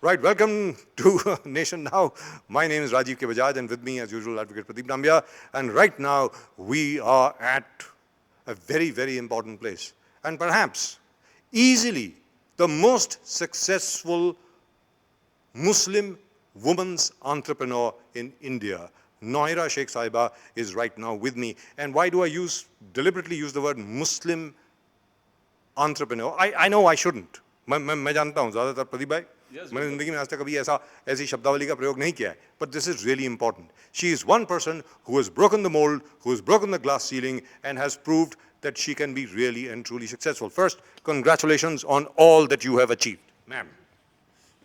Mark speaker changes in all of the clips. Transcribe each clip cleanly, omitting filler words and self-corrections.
Speaker 1: Right, welcome to Nation Now. My name is Rajiv K. Bajaj, and with me, as usual, Advocate Pradeep Nambiar. And right now, we are at a very, very important place. And perhaps, easily, the most successful Muslim woman's entrepreneur in India. Noira Sheikh Saiba is right now with me. And why do I deliberately use the word Muslim entrepreneur? I know I shouldn't. मैं जानता हूँ ज़्यादातर प्रदीप भाई मैंने ज़िंदगी में आज तक कभी ऐसी शब्दावली का प्रयोग नहीं किया है. But this is really important. She is one person who has broken the mold, who has broken the glass ceiling, and has proved that she can be really and truly successful. First, congratulations on all that you have achieved, ma'am.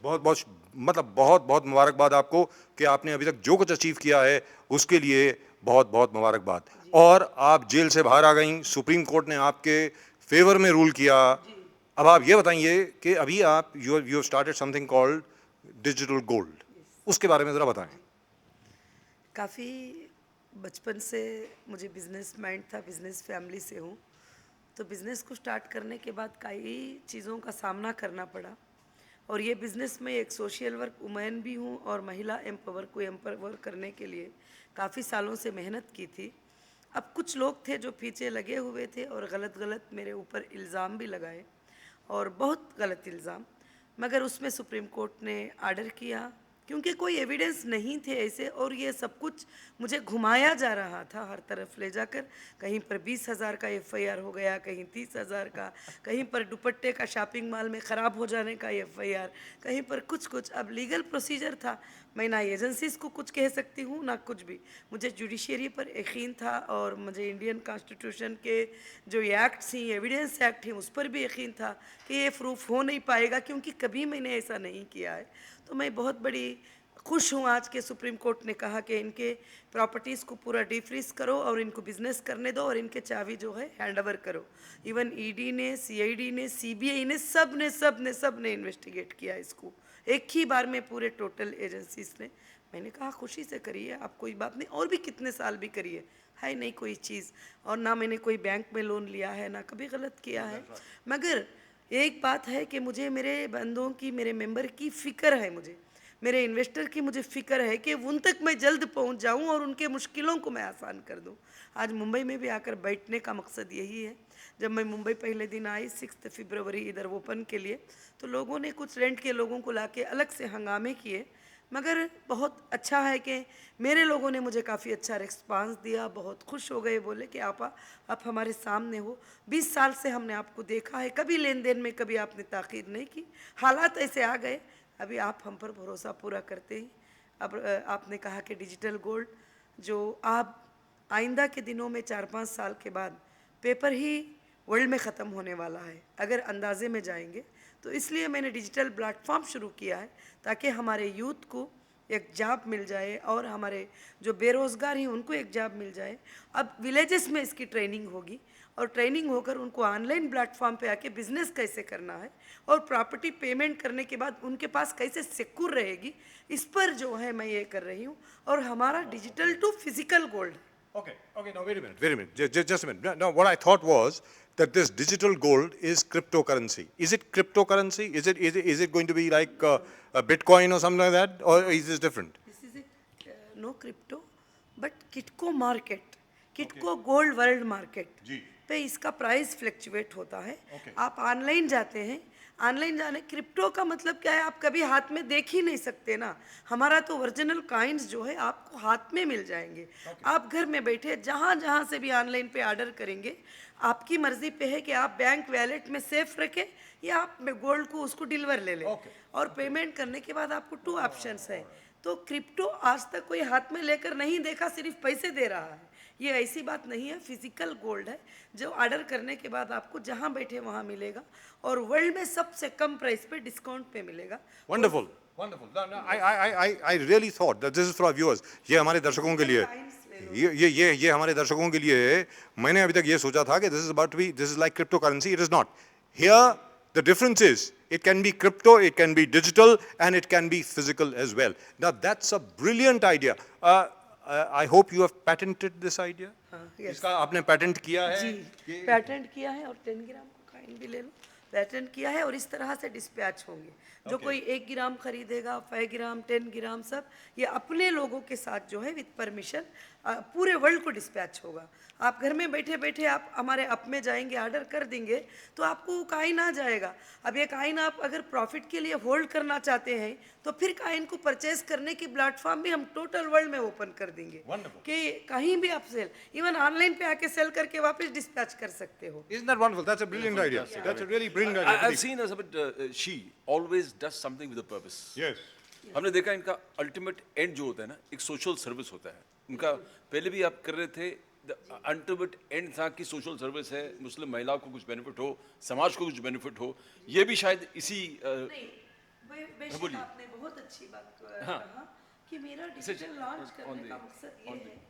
Speaker 1: बहुत बहुत मुबारकबाद आपको कि आपने अभी तक जो कुछ अचीव किया है उसके लिए बहुत बहुत मुबारकबाद. और आप जेल से बाहर आ गई, सुप्रीम कोर्ट ने आपके फेवर में रूल किया. अब आप ये बताइए कि अभी आप you started something called digital gold, उसके बारे में ज़रा बताएं.
Speaker 2: काफ़ी बचपन से मुझे बिज़नेस माइंड था, बिज़नेस फैमिली से हूँ. तो बिज़नेस को स्टार्ट करने के बाद कई चीज़ों का सामना करना पड़ा. और ये बिज़नेस में एक सोशल वर्क वुमेन भी हूँ और महिला एम्पावर करने के लिए काफ़ी सालों से मेहनत की थी. अब कुछ लोग थे जो पीछे लगे हुए थे और गलत मेरे ऊपर इल्ज़ाम भी लगाए, और बहुत गलत इल्ज़ाम. मगर उसमें सुप्रीम कोर्ट ने आर्डर किया, क्योंकि कोई एविडेंस नहीं थे ऐसे, और ये सब कुछ मुझे घुमाया जा रहा था हर तरफ ले जाकर. कहीं पर 20,000 का FIR हो गया, कहीं 30,000 का, कहीं पर दुपट्टे का शॉपिंग मॉल में ख़राब हो जाने का FIR, कहीं पर कुछ. अब लीगल प्रोसीजर था. मैं ना एजेंसीज़ को कुछ कह सकती हूँ ना कुछ भी. मुझे जुडिशरी पर यकीन था और मुझे इंडियन कॉन्स्टिट्यूशन के जो एक्ट्स हैं, एविडेंस एक्ट हैं, उस पर भी यकीन था कि ये प्रूफ हो नहीं पाएगा, क्योंकि कभी मैंने ऐसा नहीं किया है. तो मैं बहुत बड़ी खुश हूँ आज के सुप्रीम कोर्ट ने कहा कि इनके प्रॉपर्टीज़ को पूरा डिफ्रीज करो और इनको बिजनेस करने दो और इनके चाबी जो है हैंड ओवर करो. इवन ED ने, CID ने, CBI ने, सब ने इन्वेस्टिगेट किया इसको एक ही बार में, पूरे टोटल एजेंसीज ने. मैंने कहा खुशी से करिए आप, कोई बात नहीं, और भी कितने साल भी करिए, है नहीं कोई चीज़. और ना मैंने कोई बैंक में लोन लिया है, ना कभी गलत किया है. मगर एक बात है कि मुझे मेरे बंदों की, मेरे मेंबर की फ़िक्र है, मुझे मेरे इन्वेस्टर की मुझे फ़िक्र है कि उन तक मैं जल्द पहुंच जाऊं और उनके मुश्किलों को मैं आसान कर दूं. आज मुंबई में भी आकर बैठने का मकसद यही है. जब मैं मुंबई पहले दिन आई 6 फरवरी इधर ओपन के लिए, तो लोगों ने कुछ रेंट के लोगों को लाके अलग से हंगामे किए. मगर बहुत अच्छा है कि मेरे लोगों ने मुझे काफ़ी अच्छा रिस्पांस दिया. बहुत खुश हो गए, बोले कि आप हमारे सामने हो, 20 साल से हमने आपको देखा है, कभी लेन देन में कभी आपने ताक़ीद नहीं की. हालात ऐसे आ गए, अभी आप हम पर भरोसा पूरा करते ही. अब आपने कहा कि डिजिटल गोल्ड, जो आप आइंदा के दिनों में 4-5 साल के बाद पेपर ही वर्ल्ड में ख़त्म होने वाला है अगर अंदाजे में जाएंगे. तो इसलिए मैंने डिजिटल प्लेटफॉर्म शुरू किया है ताकि हमारे यूथ को एक जॉब मिल जाए और हमारे जो बेरोज़गार हैं उनको एक जॉब मिल जाए. अब विलेजेस में इसकी ट्रेनिंग होगी और ट्रेनिंग होकर उनको ऑनलाइन प्लेटफॉर्म पे आके बिज़नेस कैसे करना है और प्रॉपर्टी पेमेंट करने के बाद उनके पास कैसे सिक्योर रहेगी, इस पर जो है मैं ये कर रही हूँ. और हमारा digital to physical gold.
Speaker 1: Okay, now wait a minute. Just a minute. No, what I thought was that this digital gold is cryptocurrency. Is it cryptocurrency? Is it going to be like a Bitcoin or something like that, or is this different?
Speaker 2: This is no crypto, but Kitco market, Kitco gold world market पे इसका price fluctuate होता है. आप online जाते हैं, online जाने, crypto का मतलब क्या है, आप कभी हाथ में देख ही नहीं सकते ना. हमारा तो ओरिजिनल कॉइन्स जो है आपको हाथ में मिल जाएंगे. आप घर में बैठे जहाँ जहाँ से भी ऑनलाइन पे ऑर्डर करेंगे, आपकी मर्ज़ी पे है कि आप बैंक वैलेट में सेफ रखें या आप गोल्ड को उसको डिलीवर ले लें. और पेमेंट करने के बाद आपको 2 ऑप्शंस है. तो क्रिप्टो आज तक कोई हाथ में लेकर नहीं देखा, सिर्फ पैसे दे रहा है. ये ऐसी बात नहीं है, फिजिकल गोल्ड है जो ऑर्डर करने के बाद आपको जहां बैठे वहां मिलेगा और वर्ल्ड में सबसे कम प्राइस पे डिस्काउंट पे मिलेगा.
Speaker 1: Wonderful. No, I really thought that this is for our viewers. ये हमारे दर्शकों के लिए, ये हमारे दर्शकों के लिए है. मैंने अभी तक ये सोचा था कि this is like cryptocurrency. It is not. Here the difference is it can be crypto, it can be digital, and it can be physical as well. Now that's a brilliant idea. I hope you have patented this idea.
Speaker 2: yes.
Speaker 1: इसका आपने patent किया है?
Speaker 2: जी, patent किया है. और 10 ग्राम cocaine भी ले लो pattern किया है और इस तरह से डिस्पैच होंगे। जो कोई 1 ग्राम खरीदेगा, 5 ग्राम, 10 ग्राम, सब ये अपने लोगों के साथ जो है विद परमिशन पूरे वर्ल्ड को डिस्पैच होगा। आप घर में बैठे बैठे आप हमारे ऐप में जाएंगे, ऑर्डर कर देंगे तो आपको काइन आ जाएगा। अब ये काइन आप अगर प्रॉफिट के लिए होल्ड करना चाहते हैं तो फिर काइन को परचेस करने की प्लेटफॉर्म भी हम टोटल वर्ल्ड में ओपन कर देंगे कि कहीं भी आप सेल, इवन ऑनलाइन पे आके सेल करके वापस डिस्पैच कर सकते हो।
Speaker 1: Isn't that wonderful? That's a brilliant idea. That's a really brilliant idea.
Speaker 3: I've seen Elizabeth, she always does something with a purpose.
Speaker 1: Yes.
Speaker 3: हमने देखा इनका अल्टीमेट एंड जो होता है ना, एक सोशल सर्विस होता है उनका। पहले भी आप कर रहे थे, अल्टीमेट एंड था कि सोशल सर्विस है, मुस्लिम महिलाओं को कुछ बेनिफिट हो, समाज को कुछ बेनिफिट हो। ये भी शायद इसी
Speaker 2: बेशक आपने बहुत अच्छी बात कहा कि मेरा डिजिटल लॉन्च करने का मकसद ये है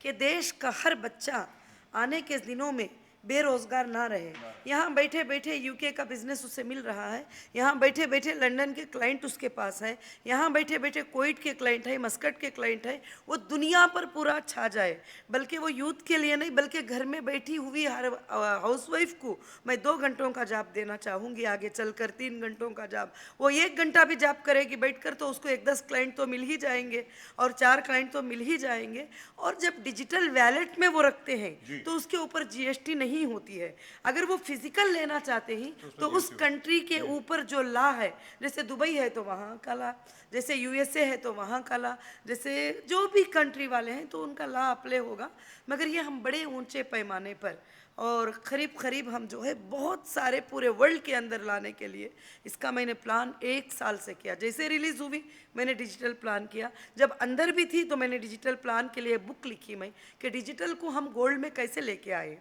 Speaker 2: कि देश का हर बच्चा आने के दिनों में बेरोजगार ना रहे। यहाँ बैठे बैठे यूके का बिजनेस उसे मिल रहा है, यहाँ बैठे बैठे लंदन के क्लाइंट उसके पास है, यहाँ बैठे बैठे कोविड के क्लाइंट है, मस्कट के क्लाइंट है, वो दुनिया पर पूरा छा जाए। बल्कि वो यूथ के लिए नहीं, बल्कि घर में बैठी हुई हर हाउसवाइफ को मैं 2 घंटों का जॉब देना चाहूँगी, आगे चलकर 3 घंटों का जॉब। वो 1 घंटा भी जॉब करेगी बैठकर तो उसको 1-10 क्लाइंट तो मिल ही जाएंगे और 4 क्लाइंट तो मिल ही जाएंगे। और जब डिजिटल वैलेट में वो रखते हैं तो उसके ऊपर जीएसटी नहीं होती है। अगर वो फिजिकल लेना चाहते हैं तो उस कंट्री के ऊपर जो लॉ है, जैसे दुबई है तो वहाँ का लॉ, जैसे यूएसए है तो वहाँ का लॉ, जैसे जो भी कंट्री वाले हैं तो उनका लॉ अप्लाई होगा। मगर ये हम बड़े ऊंचे पैमाने पर और करीब हम जो है बहुत सारे पूरे वर्ल्ड के अंदर लाने के लिए इसका मैंने प्लान 1 साल से किया। जैसे रिलीज़ हुई मैंने डिजिटल प्लान किया, जब अंदर भी थी तो मैंने डिजिटल प्लान के लिए बुक लिखी मैं कि डिजिटल को हम गोल्ड में कैसे लेके आए।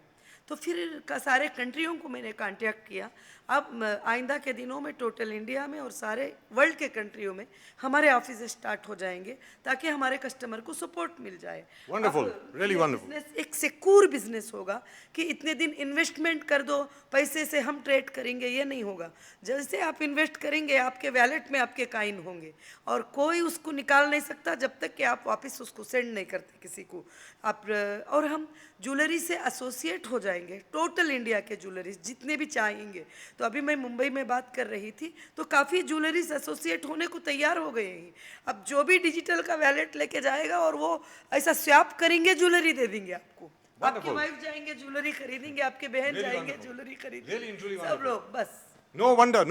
Speaker 2: तो फिर सारे कंट्रियों को मैंने कांटेक्ट किया। अब आइंदा के दिनों में टोटल इंडिया में और सारे वर्ल्ड के कंट्रियों में हमारे ऑफिस स्टार्ट हो जाएंगे ताकि हमारे कस्टमर को सपोर्ट मिल जाए।
Speaker 1: Wonderful, really wonderful.
Speaker 2: बिजनेस एक सिक्योर बिजनेस होगा कि इतने दिन इन्वेस्टमेंट कर दो, पैसे से हम ट्रेड करेंगे, ये नहीं होगा। जैसे आप इन्वेस्ट करेंगे आपके वैलेट में आपके काइन होंगे और कोई उसको निकाल नहीं सकता जब तक कि आप वापस उसको सेंड नहीं करते किसी को। आप और हम ज्वेलरी से एसोसिएट हो जाएंगे, टोटल इंडिया के ज्वेलरीज जितने भी चाहेंगे। तो अभी मैं मुंबई में बात कर रही थी तो काफ़ी ज्वेलरीज एसोसिएट होने को तैयार हो गए हैं। अब जो भी डिजिटल का वैलेट लेके जाएगा और वो ऐसा स्वैप करेंगे, ज्वेलरी दे देंगे आपको। आपकी वाइफ जाएंगे ज्वेलरी खरीदेंगे, आपके बहन जाएंगे ज्वेलरी खरीदेंगे, सब लोग। बस
Speaker 1: No wonder,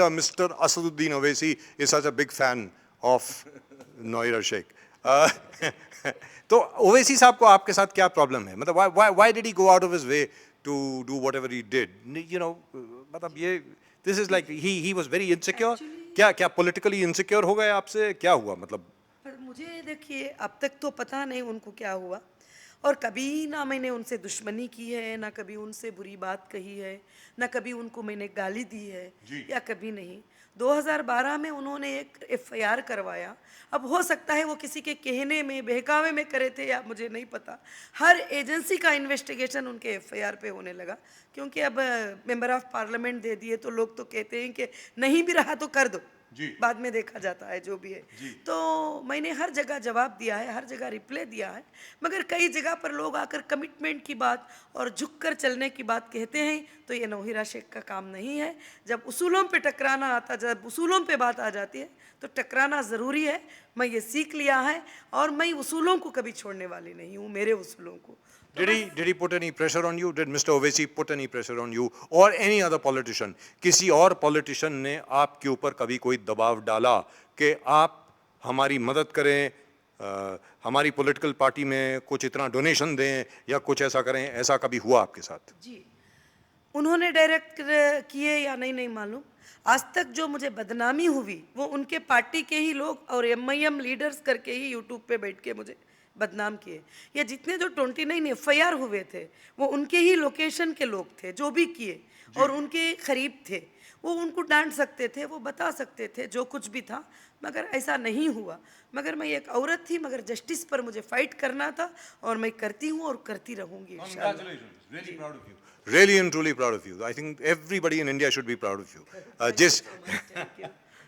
Speaker 1: Mr. Asaduddin Owaisi is such a big fan of Noira Sheikh. तो ओवैसी साहब को आपके साथ क्या प्रॉब्लम है? मतलब why did he go out of his way to do whatever he did? You know, मतलब ये this is like he was very insecure. क्या politically insecure हो गए आपसे? क्या हुआ मतलब?
Speaker 2: पर मुझे देखिए अब तक तो पता नहीं उनको क्या हुआ, और कभी ना मैंने उनसे दुश्मनी की है, ना कभी उनसे बुरी बात कही है, ना कभी उनको मैंने गाली दी है या कभी नहीं। 2012 में उन्होंने एक एफआईआर करवाया। अब हो सकता है वो किसी के कहने में बहकावे में करे थे या मुझे नहीं पता। हर एजेंसी का इन्वेस्टिगेशन उनके एफआईआर पे होने लगा क्योंकि अब मेंबर ऑफ पार्लियामेंट दे दिए तो लोग तो कहते हैं कि नहीं भी रहा तो कर दो, बाद में देखा जाता है जो भी है। तो मैंने हर जगह जवाब दिया है, हर जगह रिप्लाई दिया है, मगर कई जगह पर लोग आकर कमिटमेंट की बात और झुककर चलने की बात कहते हैं तो ये नौहिरा शेख का काम नहीं है। जब उसूलों पे टकराना आता, जब उसूलों पे बात आ जाती है तो टकराना ज़रूरी है। मैं ये सीख लिया है और मैं उसूलों को कभी छोड़ने वाली नहीं हूँ, मेरे उसूलों को।
Speaker 1: Did he put any pressure on you? Did Mr. Owaisi put any pressure on you or any other politician? किसी और politician ने आपके ऊपर कभी कोई दबाव डाला कि आप हमारी मदद करें, हमारी political party में कुछ इतना donation दें या कुछ ऐसा करें? ऐसा कभी हुआ आपके साथ?
Speaker 2: जी, उन्होंने डायरेक्ट किए या नहीं मालूम। आज तक जो मुझे बदनामी हुई वो उनके पार्टी के ही लोग और एमआईएम लीडर्स करके ही यूट्यूब पे बैठ के मुझे बदनाम किए। ये जितने जो 29 एफआईआर हुए थे वो उनके ही लोकेशन के लोग थे जो भी किए और उनके करीब थे। वो उनको डांट सकते थे, वो बता सकते थे जो कुछ भी था, मगर ऐसा नहीं हुआ। मगर मैं एक औरत थी, मगर जस्टिस पर मुझे फाइट करना था और मैं करती हूँ और करती रहूँगी इंशाल्लाह।
Speaker 1: Really and truly proud of you. I think everybody in India should be proud of you.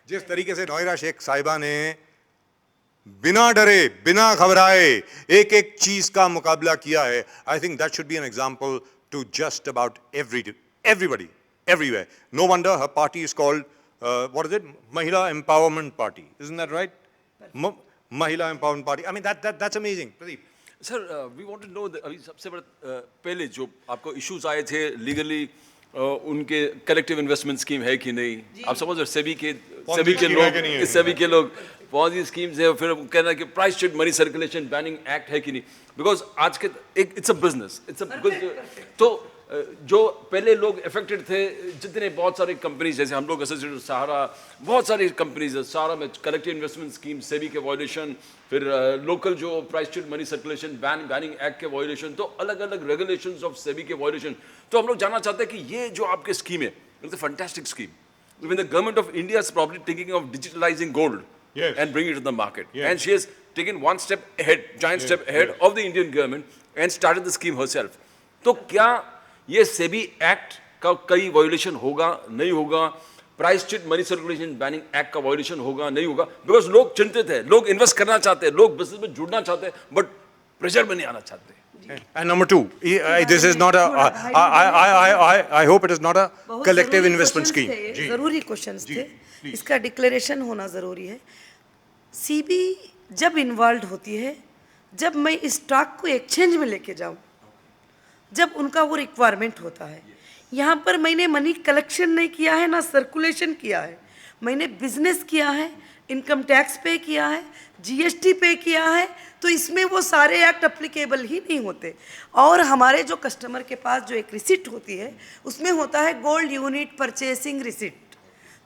Speaker 1: जिस तरीके से नौहिरा शेख साहिबा ने बिना डरे, बिना घबराए एक एक चीज का मुकाबला किया है, I think that should be an example to just about everybody. everywhere. No wonder her party is called, what is it? Mahila Empowerment Party. Isn't that right? Mahila Empowerment Party. I mean, that's amazing. Pradeep.
Speaker 3: Sir we want to know अभी सबसे बड़ा पहले जो आपको issues आए थे legally उनके collective investment scheme है कि नहीं, आप समझ रहे सेबी के लोग पॉजी स्कीम्स है, फिर कहना कि price sheet money circulation banning act है कि नहीं, बिकॉज आज के एक it's a business, it's a तो जो पहले लोग अफेक्टेड थे, जितने बहुत सारे कंपनीज जैसे हम लोग एसोसिएटेड सहारा, बहुत सारी कंपनीज है सहारा में कलेक्टिव इन्वेस्टमेंट स्कीम सेबी के वायलेशन, फिर लोकल जो price sheet money circulation banning act के वायलेशन, तो अलग अलग रेगुलेशंस ऑफ सेबी के वायलेशन। तो हम लोग जानना चाहते हैं कि ये जो आपके स्कीम है, it's a fantastic scheme. Even the government of India is probably thinking of digitalizing gold and bringing it to the market. And she has taken one step ahead, giant step ahead of the Indian government and started the scheme herself. तो क्या ये SEBI act का कई violation होगा, नहीं होगा? Price sheet money circulation banning act का violation होगा, नहीं होगा? बिकॉज लोग चिंतित है, लोग इन्वेस्ट करना चाहते हैं, लोग बिजनेस में जुड़ना चाहते हैं, बट प्रेशर में नहीं आना चाहते।
Speaker 1: And number two, this is not a, I hope it is not a collective investment scheme.
Speaker 2: जरूरी क्वेश्चंस थे, इसका डिक्लेरेशन होना जरूरी है। सीबी जब इन्वॉल्व होती है, जब मैं इस स्टॉक को एक्सचेंज में लेके जाऊं, जब उनका वो रिक्वायरमेंट होता है। यहाँ पर मैंने मनी कलेक्शन नहीं किया है, ना सर्कुलेशन किया है, मैंने बिजनेस किया है, इनकम टैक्स पे किया है, जीएसटी पे किया है, तो इसमें वो सारे एक्ट अप्लीकेबल ही नहीं होते। और हमारे जो कस्टमर के पास जो एक रिसिट होती है, उसमें होता है गोल्ड यूनिट परचेसिंग रिसिट,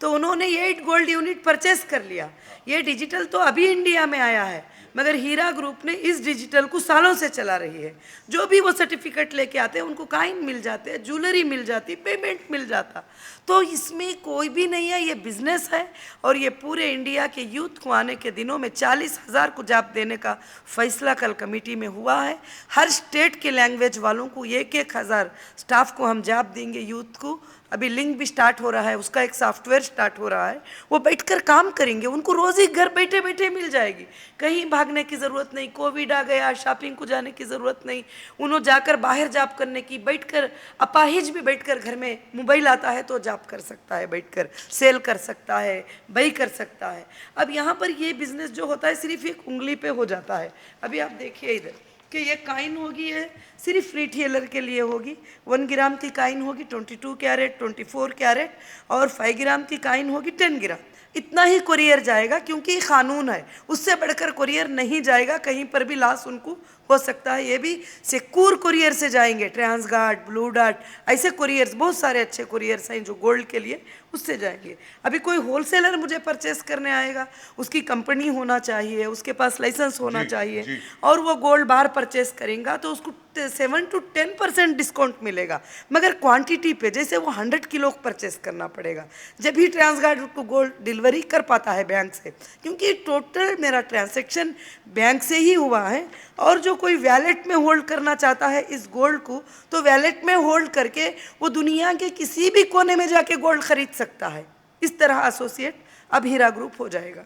Speaker 2: तो उन्होंने 8 गोल्ड यूनिट परचेस कर लिया। ये डिजिटल तो अभी इंडिया में आया है, मगर हीरा ग्रुप ने इस डिजिटल को सालों से चला रही है। जो भी वो सर्टिफिकेट लेके आते हैं उनको काइन मिल जाते हैं, ज्वेलरी मिल जाती, पेमेंट मिल जाता। तो इसमें कोई भी नहीं है, ये बिजनेस है। और ये पूरे इंडिया के यूथ को आने के दिनों में 40,000 को जॉब देने का फैसला कल कमेटी में हुआ है। हर स्टेट के लैंग्वेज वालों को 1,000 स्टाफ को हम जॉब देंगे यूथ को। अभी लिंक भी स्टार्ट हो रहा है, उसका एक सॉफ्टवेयर स्टार्ट हो रहा है, वो बैठकर काम करेंगे, उनको रोज़ी घर बैठे बैठे मिल जाएगी, कहीं भागने की ज़रूरत नहीं। कोविड आ गया, शॉपिंग को जाने की ज़रूरत नहीं, उन्होंने जाकर बाहर जॉब करने की, बैठकर अपाहिज भी बैठकर घर में मोबाइल आता है तो जॉब कर सकता है, बैठकर सेल कर सकता है, बाई कर सकता है। अब यहाँ पर ये बिज़नेस जो होता है सिर्फ एक उंगली पे हो जाता है। अभी आप देखिए इधर कि ये काइन होगी, है सिर्फ रिटेलर के लिए होगी। 1 ग्राम की काइन होगी 22 कैरेट, 24 कैरेट, और 5 ग्राम की काइन होगी 10 ग्राम। इतना ही कुरियर जाएगा, क्योंकि कानून है, उससे बढ़कर कुरियर नहीं जाएगा। कहीं पर भी लॉस उनको हो सकता है। ये भी सिक्योर कुरियर से जाएंगे, ट्रांसगार्ड, ब्लू डार्ट, ऐसे कुरियर्स बहुत सारे अच्छे कुरियर्स हैं जो गोल्ड के लिए, उससे जाएंगे। अभी कोई होलसेलर मुझे परचेस करने आएगा, उसकी कंपनी होना चाहिए, उसके पास लाइसेंस होना चाहिए, और वो गोल्ड बाहर परचेस करेगा तो उसको 7 to 10% डिस्काउंट मिलेगा, मगर क्वांटिटी पे, जैसे वो 100 किलो परचेस करना पड़ेगा, जब भी ट्रांसगार्ड को गोल्ड डिलीवरी कर पाता है बैंक से, क्योंकि टोटल मेरा ट्रांसैक्शन बैंक से ही हुआ है। और जो कोई वैलेट में होल्ड करना चाहता है इस गोल्ड को, तो वैलेट में होल्ड करके वो दुनिया के किसी भी कोने में जाके गोल्ड खरीद सकता है। इस तरह एसोसिएट अब हीरा ग्रुप हो जाएगा।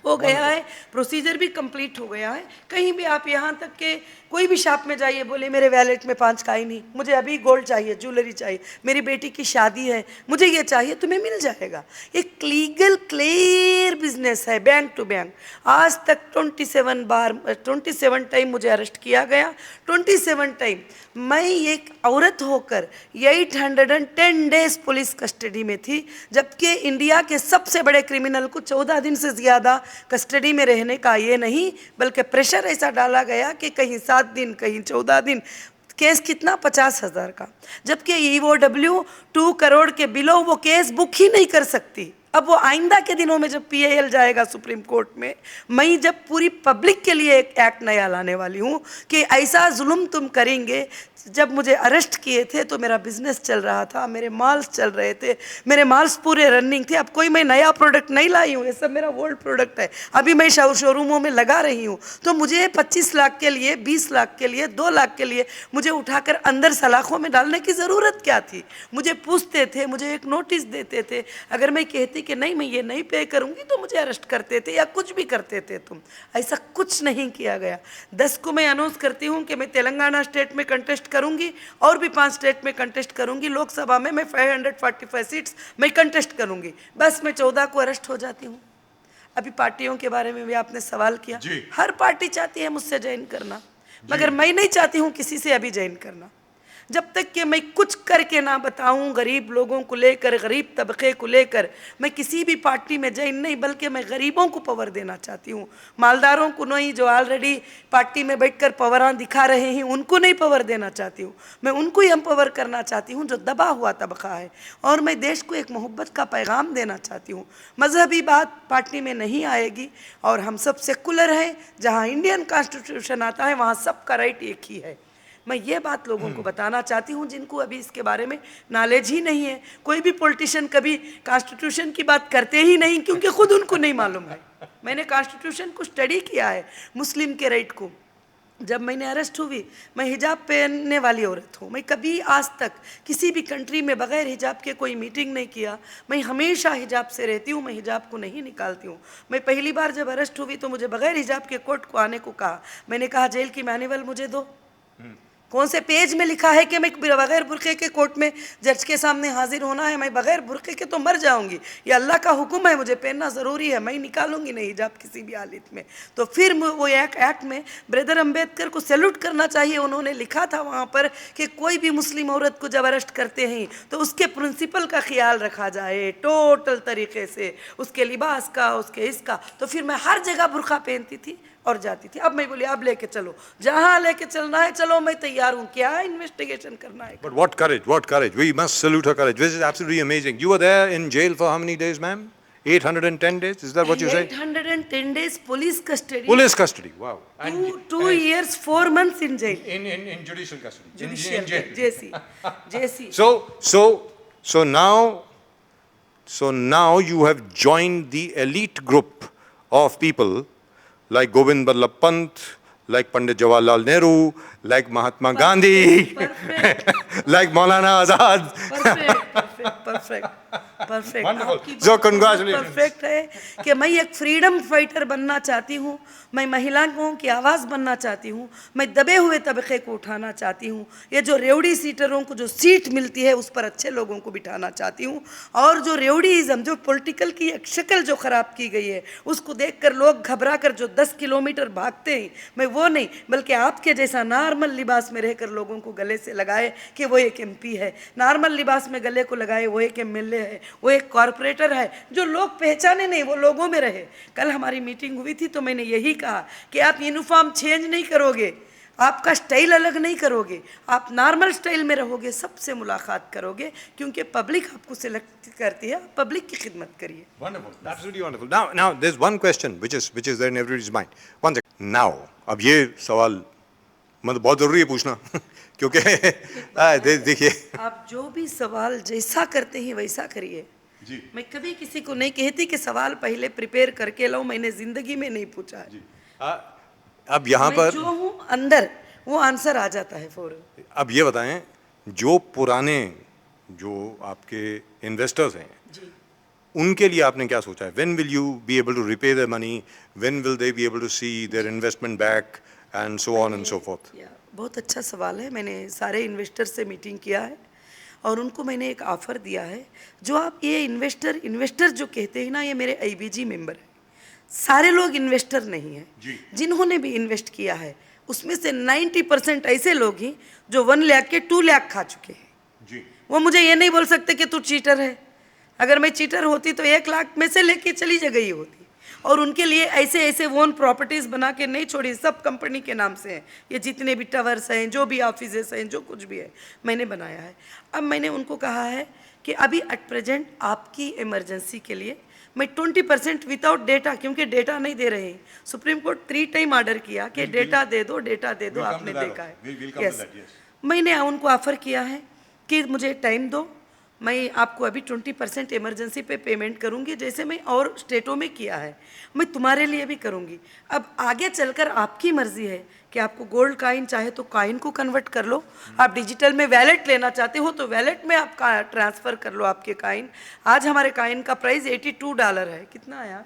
Speaker 2: हो गया है, प्रोसीजर भी कंप्लीट हो गया है। कहीं भी आप यहाँ तक के कोई भी शॉप में जाइए, बोले मेरे वैलेट में 5 काइन नहीं, मुझे अभी गोल्ड चाहिए, ज्वेलरी चाहिए, मेरी बेटी की शादी है, मुझे ये चाहिए, तुम्हें मिल जाएगा। एक लीगल क्लियर बिजनेस है, बैंक टू बैंक। आज तक 27 टाइम मुझे अरेस्ट किया गया। 27 टाइम मैं एक औरत होकर 810 डेज पुलिस कस्टडी में थी, जबकि इंडिया के सबसे बड़े क्रिमिनल को 14 दिन से ज़्यादा कस्टडी में रहने का ये नहीं, बल्कि प्रेशर ऐसा डाला गया कि कहीं 7 दिन, कहीं 14 दिन। केस कितना? 50,000 का, जबकि EOW 2 करोड़ के बिलो वो केस बुक ही नहीं कर सकती। अब वो आइंदा के दिनों में जब PIL जाएगा सुप्रीम कोर्ट में, मैं जब पूरी पब्लिक के लिए एक एक्ट नया लाने वाली हूँ कि ऐसा जुल्म तुम करेंगे। जब मुझे अरेस्ट किए थे तो मेरा बिजनेस चल रहा था, मेरे माल्स चल रहे थे, मेरे माल्स पूरे रनिंग थे। अब कोई मैं नया प्रोडक्ट नहीं लाई हूँ, ये सब मेरा ओल्ड प्रोडक्ट है। अभी मैं शोरूमों में लगा रही हूँ, तो मुझे 25 लाख के लिए, 20 लाख के लिए, 2 लाख के लिए मुझे उठाकर अंदर सलाखों में डालने की ज़रूरत क्या थी? मुझे पूछते थे, मुझे एक नोटिस देते थे। अगर मैं कहती कि नहीं मैं ये नहीं पे करूंगी तो मुझे अरेस्ट करते थे या कुछ भी करते थे तुम। ऐसा कुछ नहीं किया गया। 10 को मैं अनाउंस करती हूँ कि मैं तेलंगाना स्टेट में कंटेस्ट करूंगी और भी 5 स्टेट में कंटेस्ट करूंगी। लोकसभा में मैं 545 सीट्स मैं कंटेस्ट करूंगी। बस मैं 14 को अरेस्ट हो जाती हूँ। अभी पार्टियों के बारे में भी आपने सवाल किया। हर पार्टी चाहती है मुझसे ज्वाइन करना, मगर मैं नहीं चाहती हूँ किसी से अभी ज्वाइन करना। जब तक कि मैं कुछ करके ना बताऊं गरीब लोगों को लेकर, गरीब तबके को लेकर, मैं किसी भी पार्टी में ज्वाइन नहीं, बल्कि मैं गरीबों को पावर देना चाहती हूं। मालदारों को नहीं, जो ऑलरेडी पार्टी में बैठकर पावरां दिखा रहे हैं उनको नहीं पावर देना चाहती हूं। मैं उनको ही एम्पावर करना चाहती हूं जो दबा हुआ तबका है। और मैं देश को एक मोहब्बत का पैगाम देना चाहती हूँ। मजहबी बात पार्टी में नहीं आएगी और हम सब सेकुलर हैं। जहाँ इंडियन कॉन्स्टिट्यूशन आता है वहाँ सबका राइट एक ही है। मैं ये बात लोगों को बताना चाहती हूँ जिनको अभी इसके बारे में नॉलेज ही नहीं है। कोई भी पॉलिटिशियन कभी कॉन्स्टिट्यूशन की बात करते ही नहीं, क्योंकि खुद उनको नहीं मालूम है। मैंने कॉन्स्टिट्यूशन को स्टडी किया है, मुस्लिम के राइट को। जब मैंने अरेस्ट हुई, मैं हिजाब पहनने वाली औरत हूँ। मैं कभी आज तक किसी भी कंट्री में बगैर हिजाब के कोई मीटिंग नहीं किया। मैं हमेशा हिजाब से रहती हूँ, मैं हिजाब को नहीं निकालती हूँ। मैं पहली बार जब अरेस्ट हुई तो मुझे बगैर हिजाब के कोर्ट को आने को कहा। मैंने कहा जेल की मैनुअल मुझे दो, कौन से पेज में लिखा है कि मैं बगैर बुरके के कोर्ट में जज के सामने हाजिर होना है। मैं बगैर बुरके के तो मर जाऊंगी, ये अल्लाह का हुक्म है, मुझे पहनना ज़रूरी है, मैं निकालूंगी नहीं हिजाब किसी भी हालत में। तो फिर वो एक एक्ट में ब्रदर अम्बेडकर को सैल्यूट करना चाहिए। उन्होंने लिखा था वहाँ पर कि कोई भी मुस्लिम औरत को जब अरेस्ट करते हैं तो उसके प्रिंसिपल का ख्याल रखा जाए टोटल तरीके से, उसके लिबास का, उसके इसका। तो फिर मैं हर जगह बुरखा पहनती थी और जाती थी। अब मैं बोली अब लेके चलो, जहाँ लेके चलना है चलो, मैं तैयार हूँ। क्या इन्वेस्टिगेशन करना है।
Speaker 1: But what courage, what courage. We must salute her courage. This is absolutely amazing. You were there in jail for how many days, ma'am? 810 days? Is that what you say?
Speaker 2: 810 days police custody.
Speaker 1: Police custody. Wow.
Speaker 2: Two years, 4 months in jail.
Speaker 1: In judicial custody.
Speaker 2: Judicial,
Speaker 1: In jail.
Speaker 2: JC. JC.
Speaker 1: So now you have joined the elite group of people like Govind Ballabh Pant, like Pandit Jawaharlal Nehru, like Mahatma Gandhi,
Speaker 2: Perfect.
Speaker 1: like Maulana Azad.
Speaker 2: Perfect.
Speaker 1: Wonderful.
Speaker 2: आपकी
Speaker 1: So
Speaker 2: बात
Speaker 1: congratulations.
Speaker 2: Perfect है कि मैं एक freedom fighter बनना चाहती हूँ। मैं महिलाओं की आवाज़ बनना चाहती हूँ। मैं दबे हुए तबके को उठाना चाहती हूँ। ये जो रेवड़ी सीटरों को जो सीट मिलती है उस पर अच्छे लोगों को बिठाना चाहती हूँ। और जो रेवड़ीज़म, जो पॉलिटिकल की एक शक्ल जो ख़राब की गई है, उसको देखकर लोग घबरा कर जो 10 किलोमीटर भागते हैं, मैं वो नहीं, बल्कि आपके जैसा नॉर्मल लिबास में रहकर लोगों को गले से लगाए कि वो एक MP है, नॉर्मल लिबास में गले को लगाए वो एक MLA है, वो एक कॉरपोरेटर है, जो लोग पहचाने नहीं वो लोगों में रहे। कल हमारी मीटिंग हुई थी तो मैंने यही कहा कि आप यूनिफॉर्म चेंज नहीं करोगे, आपका स्टाइल अलग नहीं करोगे, आप नॉर्मल स्टाइल में रहोगे, सबसे मुलाकात करोगे, क्योंकि पब्लिक आपको सिलेक्ट करती है। पब्लिक की खिदमत करिए।
Speaker 1: Wonderful. Absolutely wonderful. Now there's one question which is there in everybody's mind. One second. Now, अब ये सवाल मतलब बहुत ज़रूरी है पूछना क्योंकि देखिए
Speaker 2: आप जो भी सवाल जैसा करते हैं वैसा करिए।
Speaker 1: जी।
Speaker 2: मैं कभी किसी को नहीं कहती कि सवाल पहले प्रिपेयर करके लाओ, मैंने जिंदगी में नहीं पूछा है।
Speaker 1: अब यहाँ
Speaker 2: मैं
Speaker 1: पर
Speaker 2: जो हूँ अंदर वो आंसर आ जाता है फौरन।
Speaker 1: अब ये बताएं, जो पुराने जो आपके इन्वेस्टर्स हैं
Speaker 2: जी।
Speaker 1: उनके लिए आपने क्या सोचा है? When will you be able to repay their money? When will they be able to see their investment back and so on and so forth?
Speaker 2: बहुत अच्छा सवाल है। मैंने सारे इन्वेस्टर से मीटिंग किया है और उनको मैंने एक ऑफ़र दिया है। जो आप ये इन्वेस्टर जो कहते हैं ना, ये मेरे IBG मेंबर हैं। सारे लोग इन्वेस्टर नहीं हैं। जिन्होंने भी इन्वेस्ट किया है उसमें से 90% ऐसे लोग हैं जो 1 लाख के 2 लाख खा चुके हैं।
Speaker 1: जी।
Speaker 2: वो मुझे ये नहीं बोल सकते कि तू चीटर है। अगर मैं चीटर होती तो 1 लाख में से लेके चली गई होती। और उनके लिए ऐसे ओन प्रॉपर्टीज़ बना के नहीं छोड़ी, सब कंपनी के नाम से हैं। ये जितने भी टावर्स हैं, जो भी ऑफिसेस हैं, जो कुछ भी है, मैंने बनाया है। अब मैंने उनको कहा है कि अभी एट प्रेजेंट आपकी इमरजेंसी के लिए मैं 20% विदाउट डेटा, क्योंकि डेटा नहीं दे रहे हैं। सुप्रीम कोर्ट 3 टाइम ऑर्डर किया कि डेटा दे दो, आपने देखा है। यस, मैंने उनको ऑफ़र किया है कि मुझे टाइम दो, मैं आपको अभी 20% इमरजेंसी पे पेमेंट करूंगी, जैसे मैं और स्टेटों में किया है, मैं तुम्हारे लिए भी करूंगी। अब आगे चलकर आपकी मर्जी है कि आपको गोल्ड कॉइन चाहे तो कॉइन को कन्वर्ट कर लो, आप डिजिटल में वैलेट लेना चाहते हो तो वैलेट में आप ट्रांसफ़र कर लो आपके कॉइन। आज हमारे कॉइन का प्राइस $82 है। कितना है आज?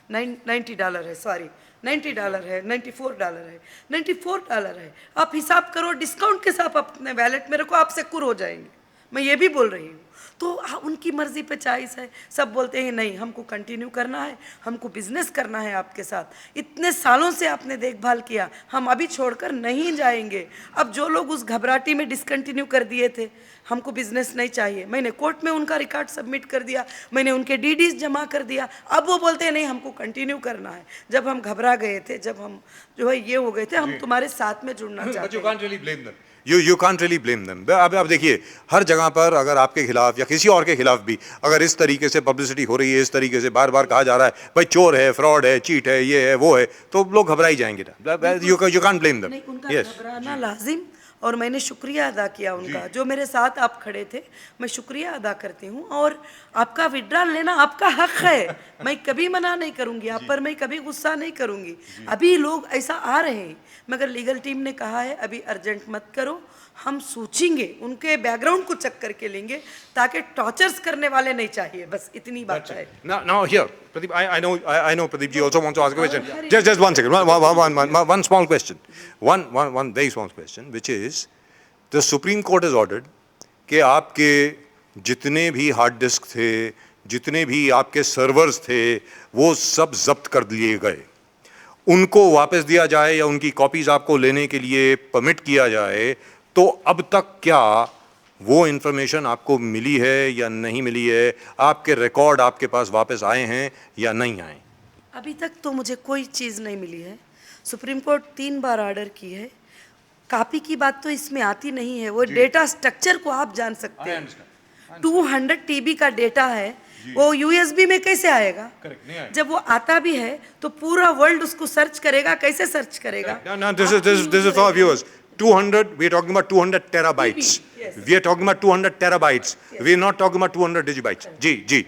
Speaker 2: $90 है, सॉरी $90 है, $94 है, $94 है। आप हिसाब करो, डिस्काउंट के साथ अपने वैलेट में रखो, आप सिक्योर हो जाएंगे। मैं ये भी बोल रही हूँ। तो उनकी मर्जी पे चॉइस है। सब बोलते हैं नहीं हमको कंटिन्यू करना है, हमको बिजनेस करना है आपके साथ। इतने सालों से आपने देखभाल किया, हम अभी छोड़कर नहीं जाएंगे। अब जो लोग उस घबराहटी में डिसकंटिन्यू कर दिए थे, हमको बिजनेस नहीं चाहिए, मैंने कोर्ट में उनका रिकॉर्ड सबमिट कर दिया, मैंने उनके डीडीज जमा कर दिया। अब वो बोलते हैं नहीं हमको कंटिन्यू करना है। जब हम घबरा गए थे, जब हम जो है ये हो गए थे, हम तुम्हारे साथ में जुड़ना
Speaker 1: But
Speaker 2: चाहते
Speaker 1: you
Speaker 2: हैं।
Speaker 1: can't really blame them. You can't really blame them. अब देखिए, हर जगह पर अगर आपके खिलाफ या किसी और के खिलाफ भी अगर इस तरीके से पब्लिसिटी हो रही है, इस तरीके से बार बार कहा जा रहा है भाई चोर है, फ्रॉड है, चीट है, ये है, वो है, तो लोग घबरा ही जाएंगे ना। You can't blame them.
Speaker 2: नहीं, उनका
Speaker 1: Yes.
Speaker 2: घबराना लाजिम, और मैंने शुक्रिया अदा किया उनका, जो मेरे साथ आप खड़े थे। मैं शुक्रिया अदा करती हूँ, और आपका विड्रॉल लेना आपका हक है। मैं कभी मना नहीं करूँगी आप पर, मैं कभी गुस्सा नहीं करूँगी। अभी लोग ऐसा आ रहे हैं, मगर लीगल टीम ने कहा है अभी अर्जेंट मत करो, हम सोचेंगे, उनके बैकग्राउंड को चेक करके लेंगे, ताकि टॉर्चर्स करने वाले नहीं चाहिए। बस इतनी बात है।
Speaker 1: Now here, Pradeep, I know Pradeep ji also wants to ask a question. Just 1 second, one small question, one very small question, which is the Supreme Court has ordered कि आपके जितने भी हार्ड डिस्क थे, जितने भी आपके servers थे, वो सब जब्त कर लिए गए। उनको वापस दिया जाए या उनकी कॉपीज आपको लेने के लिए परमिट किया जाए, तो अब तक क्या वो इंफॉर्मेशन आपको मिली है या नहीं मिली है? आपके रिकॉर्ड आपके पास वापस आए हैं या नहीं आए?
Speaker 2: अभी तक तो मुझे कोई चीज़ नहीं मिली है। सुप्रीम कोर्ट 3 बार ऑर्डर की है। कॉपी की बात तो इसमें आती नहीं है, वो डेटा स्ट्रक्चर को आप जान सकते हैं। 200 TB का डेटा है, वो USB में कैसे आएगा? जब वो आता भी है तो पूरा वर्ल्ड उसको सर्च करेगा, कैसे सर्च करेगा?
Speaker 1: No, this is for our viewers. 200, we are talking about 200 terabytes.
Speaker 2: Yes.
Speaker 1: We are talking about 200 terabytes. We are not talking about 200 digibytes. जी
Speaker 2: जी,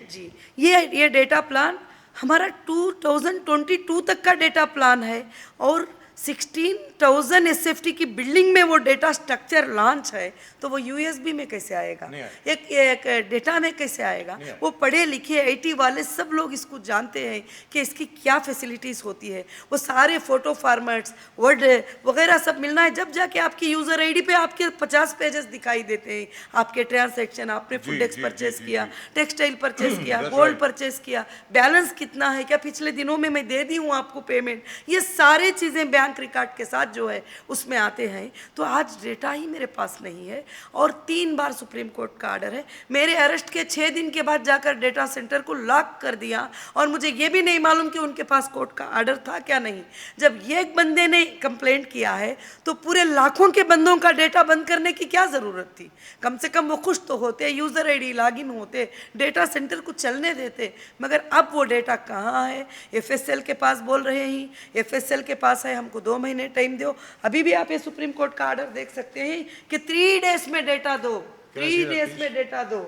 Speaker 2: ये डेटा प्लान हमारा 2022 तक का डेटा प्लान है, और 16,000 SFT की बिल्डिंग में वो डेटा स्ट्रक्चर लॉन्च है, तो वो USB में कैसे आएगा? एक डेटा में कैसे आएगा? वो पढ़े लिखे IT वाले सब लोग इसको जानते हैं कि इसकी क्या फैसिलिटीज़ होती है। वो सारे फोटो फॉर्मेट्स, वर्ड वगैरह सब मिलना है, जब जाके आपकी यूज़र ID पे आपके 50 पेजेस दिखाई देते हैं। आपके ट्रांसैक्शन, आपने फूडेक्स परचेस किया, टेक्सटाइल परचेस किया, गोल्ड परचेस किया, बैलेंस कितना है, क्या पिछले दिनों में मैं दे दी हूँ आपको पेमेंट, ये सारी चीज़ें बैंक रिकॉर्ड के साथ जो है उसमें आते हैं। तो आज डेटा ही मेरे पास नहीं है, और 3 बार सुप्रीम कोर्ट का ऑर्डर है। मेरे अरेस्ट के 6 दिन के बाद जाकर डेटा सेंटर को लॉक कर दिया, और मुझे ये भी नहीं मालूम कि उनके पास कोर्ट का ऑर्डर था क्या नहीं। जब एक बंदे ने कंप्लेंट किया है तो पूरे लाखों के बंदों का डेटा बंद करने की क्या ज़रूरत थी? कम से कम वो खुश तो होते, यूज़र ID लॉगिन होते, डेटा सेंटर को चलने देते। मगर अब वो डेटा कहाँ है? FSL के पास बोल रहे हैं, FSL के पास है हमको 2 महीने टाइम दो। अभी भी आप ये सुप्रीम कोर्ट का ऑर्डर देख सकते हैं कि 3 डेज में डेटा दो, 3 डेज में डेटा दो।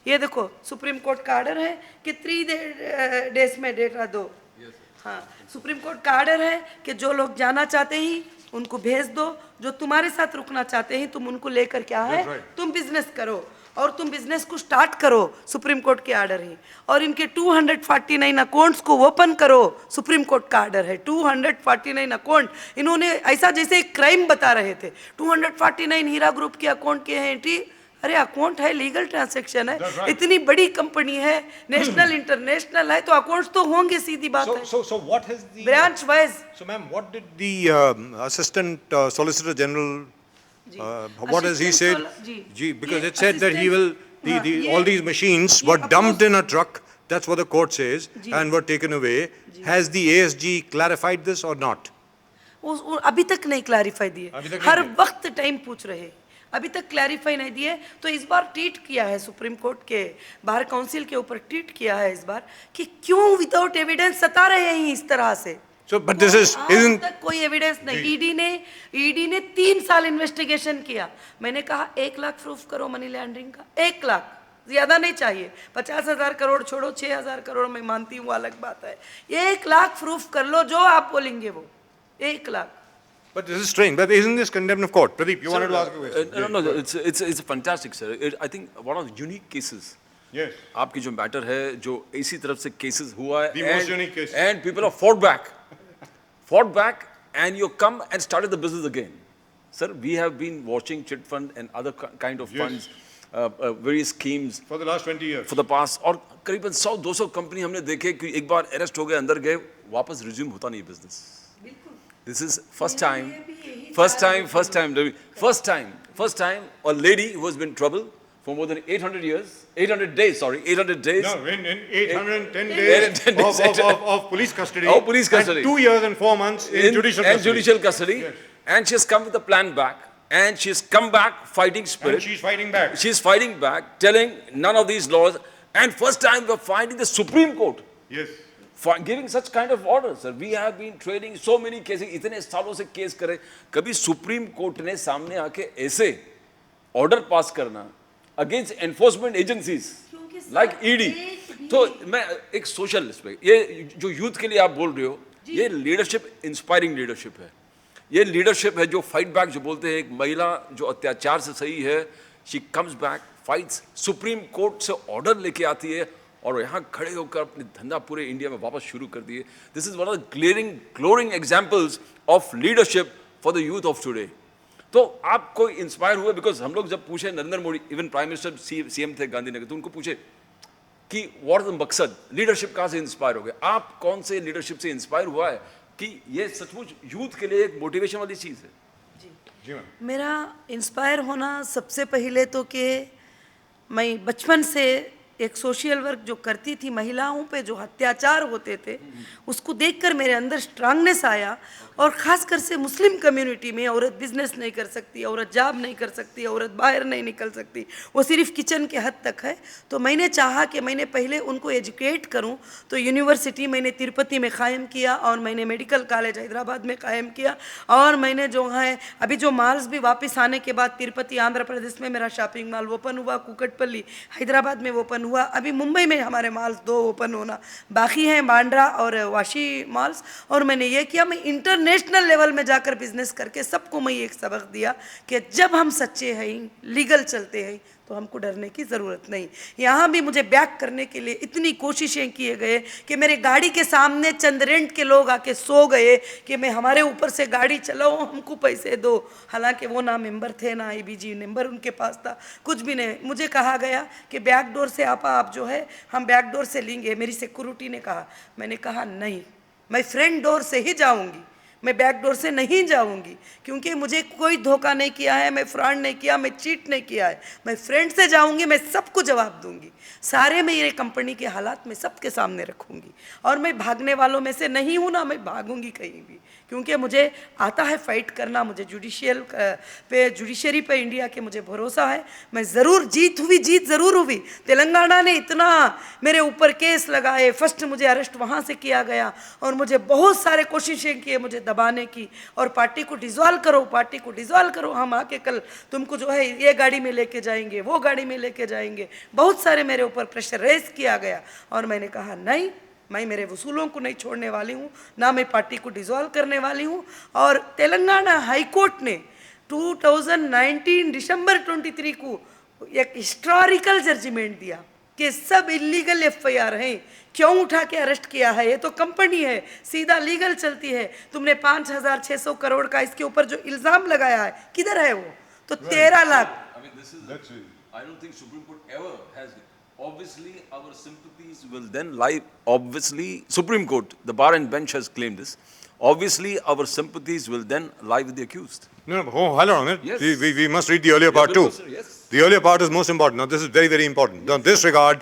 Speaker 2: ये देखो सुप्रीम कोर्ट का ऑर्डर है कि 3 डेज में डेटा दो। हाँ, सुप्रीम कोर्ट का ऑर्डर है कि जो लोग जाना चाहते हैं उनको भेज दो, जो तुम्हारे साथ रुकना चाहते हैं तुम उनको लेकर क्या है, तुम बिजनेस करो, और तुम बिजनेस को स्टार्ट करो, सुप्रीम कोर्ट के ऑर्डर है। और इनके 249 अकाउंट्स को ओपन करो, सुप्रीम कोर्ट का ऑर्डर है। 249 अकाउंट, इन्होंने ऐसा जैसे एक क्राइम बता रहे थे। 249 हीरा ग्रुप के अकाउंट के हैं एंट्री। अरे अकाउंट है, लीगल ट्रांजैक्शन है, इतनी बड़ी कंपनी है, नेशनल इंटरनेशनल है, तो अकाउंट्स तो होंगे, सीधी बात है।
Speaker 1: So what has the
Speaker 2: branch wise.
Speaker 1: So ma'am, what did the Assistant Solicitor General what has he said? Because it said that he will all these machines were dumped in a truck. That's what the court says, and were taken away. Has the ASG clarified this or not?
Speaker 2: अभी तक नहीं clarify दिए, हर वक्त time पूछ रहे, अभी तक clarify नहीं दिए। तो इस बार ट्वीट किया है सुप्रीम कोर्ट के बार काउंसिल के ऊपर, ट्वीट किया है इस बार कि क्यों विदाउट एविडेंस सता रहे हैं इस तरह से।
Speaker 1: So, but this isn't
Speaker 2: तक कोई एविडेंस नहीं। ईडी ने 3 साल इन्वेस्टिगेशन किया। मैंने कहा 1 लाख प्रूफ करो मनी लैंडरिंग का, 1 लाख ज़्यादा नहीं चाहिए, 50,000 करोड़ छोड़ो, 6,000 करोड़ मैं मानती हूँ, अलग बात है। 1 लाख प्रूफ कर लो, जो आप बोलेंगे वो 1 lakh.
Speaker 1: But this is strange. But isn't this contempt of court? Pradeep, you wanted to ask a question.
Speaker 3: no, it's fantastic, sir. I think one of the unique cases.
Speaker 1: Yes.
Speaker 3: आपकी जो मैटर है, जो इसी तरफ से केसेस हुआ है,
Speaker 1: The most unique case.
Speaker 3: and people have fought back, and you come and started the business again. Sir, we have been watching chit fund and other kind of
Speaker 1: Yes.
Speaker 3: funds, various schemes
Speaker 1: For the last 20 years.
Speaker 3: for the past, और करीबन 100-200 company हमने देखे कि एक बार arrest हो गए, अंदर गए, वापस रिज्यूम होता नहीं business. This is first time, a lady who has been in trouble for more than 800 days.
Speaker 1: No, in 810 days
Speaker 3: 810 days.
Speaker 1: of police custody.
Speaker 3: Of police custody.
Speaker 1: And 2 years and 4 months in judicial
Speaker 3: and
Speaker 1: custody.
Speaker 3: judicial custody.
Speaker 1: Yes.
Speaker 3: And she has come with a plan back. And she has come back fighting spirit.
Speaker 1: And she's fighting back.
Speaker 3: She's fighting back, telling none of these laws. And first time we're finding the Supreme Court
Speaker 1: Yes.
Speaker 3: for giving such kind of orders. Sir, we have been trading so many cases. इतने सालों से case करे, कभी supreme court ने सामने आके ऐसे order pass करना against enforcement agencies like ED. तो मैं एक सोशल पे, ये जो यूथ के लिए आप बोल रहे हो, ये लीडरशिप इंस्पायरिंग लीडरशिप है. ये लीडरशिप है जो फाइट बैक, जो बोलते हैं एक महिला जो अत्याचार से सही है, she comes back, fights, supreme court से ऑर्डर लेके आती है और यहाँ खड़े होकर अपने धंधा पूरे इंडिया में वापस शुरू कर दिए. This is one of the glowing examples of leadership for the youth of today. तो आपको इंस्पायर हुए, बिकॉज हम लोग जब पूछे Narendra Modi, even prime minister CM थे गांधीनगर, तो उनको पूछे कि व्हाट इज द मकसद, लीडरशिप कहाँ से इंस्पायर हो गए, आप कौन से लीडरशिप से इंस्पायर हुआ है कि ये सचमुच यूथ के लिए एक मोटिवेशन वाली चीज़ है.
Speaker 1: जी मैम.
Speaker 2: मेरा इंस्पायर होना सबसे पहले तो कि मैं बचपन से एक सोशल वर्क जो करती थी, महिलाओं पे जो अत्याचार होते थे उसको देखकर मेरे अंदर स्ट्रांगनेस आया. और ख़ासकर से मुस्लिम कम्युनिटी में औरत बिजनेस नहीं कर सकती, औरत जॉब नहीं कर सकती, औरत बाहर नहीं निकल सकती, वो सिर्फ किचन के हद तक है. तो मैंने चाहा कि मैंने पहले उनको एजुकेट करूं. तो यूनिवर्सिटी मैंने तिरुपति में क़ायम किया और मैंने मेडिकल कॉलेज हैदराबाद में क़ायम किया. और मैंने जो है अभी जो मॉल्स भी वापस आने के बाद तिरुपति आंध्र प्रदेश में मेरा शॉपिंग मॉल ओपन हुआ, कुकटपल्ली हैदराबाद में ओपन हुआ, अभी मुंबई में हमारे मॉल्स 2 ओपन होना बाकी हैं, बांद्रा और वाशी मॉल्स. और मैंने ये किया, मैं इंटरनेशनल लेवल में जाकर बिजनेस करके सबको मैं एक सबक दिया कि जब हम सच्चे हैं, लीगल चलते हैं, तो हमको डरने की ज़रूरत नहीं. यहाँ भी मुझे बैक करने के लिए इतनी कोशिशें किए गए कि मेरे गाड़ी के सामने चंद रेंट के लोग आके सो गए कि मैं हमारे ऊपर से गाड़ी चलाओ, हमको पैसे दो. हालांकि वो ना मेंबर थे, ना IBG नंबर उनके पास था, कुछ भी नहीं. मुझे कहा गया कि बैक डोर से आप जो है हम बैक डोर से लेंगे. मेरी सिक्योरिटी ने कहा, मैंने कहा नहीं, मैं फ्रंट डोर से ही जाऊँगी, मैं बैक डोर से नहीं जाऊंगी, क्योंकि मुझे कोई धोखा नहीं किया है, मैं फ्रॉड नहीं किया, मैं चीट नहीं किया है. मैं फ्रेंड से जाऊंगी, मैं सबको जवाब दूंगी, सारे मेरे कंपनी के हालात में सबके सामने रखूंगी. और मैं भागने वालों में से नहीं हूँ, ना मैं भागूंगी कहीं भी, क्योंकि मुझे आता है फाइट करना. मुझे जुडिशरी पे इंडिया के मुझे भरोसा है. मैं ज़रूर जीत ज़रूर हुई. तेलंगाना ने इतना मेरे ऊपर केस लगाए, फर्स्ट मुझे अरेस्ट वहाँ से किया गया और मुझे बहुत सारे कोशिशें किए मुझे दबाने की, और पार्टी को डिसॉल्व करो, हम आके कल तुमको जो है ये गाड़ी में लेके जाएंगे, वो गाड़ी में लेके जाएंगे. बहुत सारे मेरे ऊपर प्रेशर रेस किया गया और मैंने कहा नहीं, मैं मेरे वसूलों को नहीं छोड़ने वाली हूँ, ना मैं पार्टी को डिसॉल्व करने वाली हूँ. और तेलंगाना हाई कोर्ट ने 2019 दिसंबर 23 को एक हिस्टोरिकल जजमेंट दिया कि सब इलीगल FIR हैं, क्यों उठा के अरेस्ट किया है, ये तो कंपनी है, सीधा लीगल चलती है. तुमने 5,600 करोड़ का इसके ऊपर जो इल्ज़ाम लगाया है, किधर है वो? तो 13 lakh.
Speaker 3: I don't think Supreme Court ever has. Obviously, our sympathies will then lie. Obviously, Supreme Court, the bar and bench has claimed this. Obviously, our sympathies will then lie with the accused.
Speaker 1: No, hold on a minute.
Speaker 3: Yes.
Speaker 1: We must read the earlier part too.
Speaker 3: Sir, yes.
Speaker 1: The earlier part is most important. Now, this is very, very important. Now, in this regard,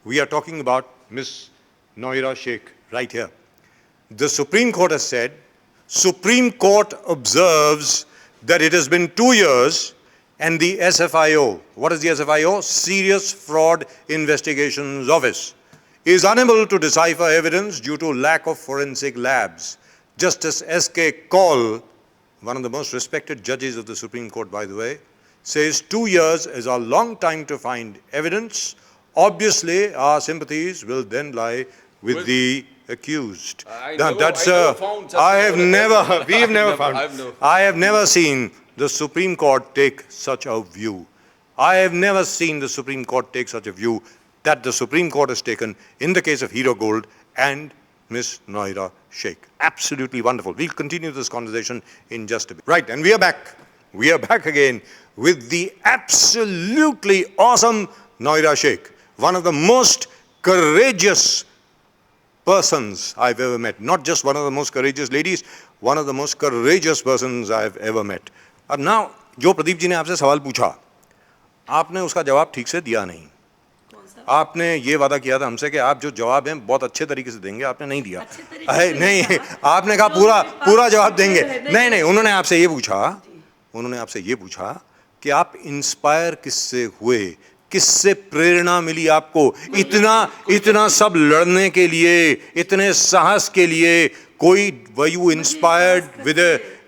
Speaker 1: we are talking about Miss Noira Sheikh right here. The Supreme Court has said, Supreme Court observes that it has been 2 years and the SFIO, what is the SFIO? Serious Fraud Investigations Office, is unable to decipher evidence due to lack of forensic labs. Justice S.K. Kaul, one of the most respected judges of the Supreme Court, by the way, says 2 years is a long time to find evidence. Obviously, our sympathies will then lie with the accused.
Speaker 3: I
Speaker 1: Now,
Speaker 3: never- I never found such
Speaker 1: I
Speaker 3: a-
Speaker 1: have never, we have never
Speaker 3: I've
Speaker 1: found,
Speaker 3: never-
Speaker 1: I have never seen the Supreme Court take such a view. I have never seen the Supreme Court take such a view that the Supreme Court has taken in the case of Hero Gold and Miss Noira Sheikh. Absolutely wonderful. We'll continue this conversation in just a bit. Right, and we are back. We are back again with the absolutely awesome Noira Sheikh, one of the most courageous persons I've ever met. Not just one of the most courageous ladies, one of the most courageous persons I've ever met. अब now, जो प्रदीप जी ने आपसे सवाल पूछा, आपने उसका जवाब ठीक से दिया नहीं. आपने ये वादा किया था हमसे कि आप जो जवाब हैं बहुत अच्छे तरीके से देंगे, आपने नहीं दिया.
Speaker 2: अच्छे तरीके से
Speaker 1: नहीं,
Speaker 2: नहीं कहा।
Speaker 1: आपने कहा
Speaker 2: लोग
Speaker 1: पूरा
Speaker 2: मेरे पास
Speaker 1: पूरा जवाब देंगे.
Speaker 2: नहीं,
Speaker 1: नहीं, उन्होंने आपसे ये पूछा कि आप इंस्पायर किससे हुए, किससे प्रेरणा मिली आपको इतना सब लड़ने के लिए, इतने साहस के लिए. कोई were you inspired with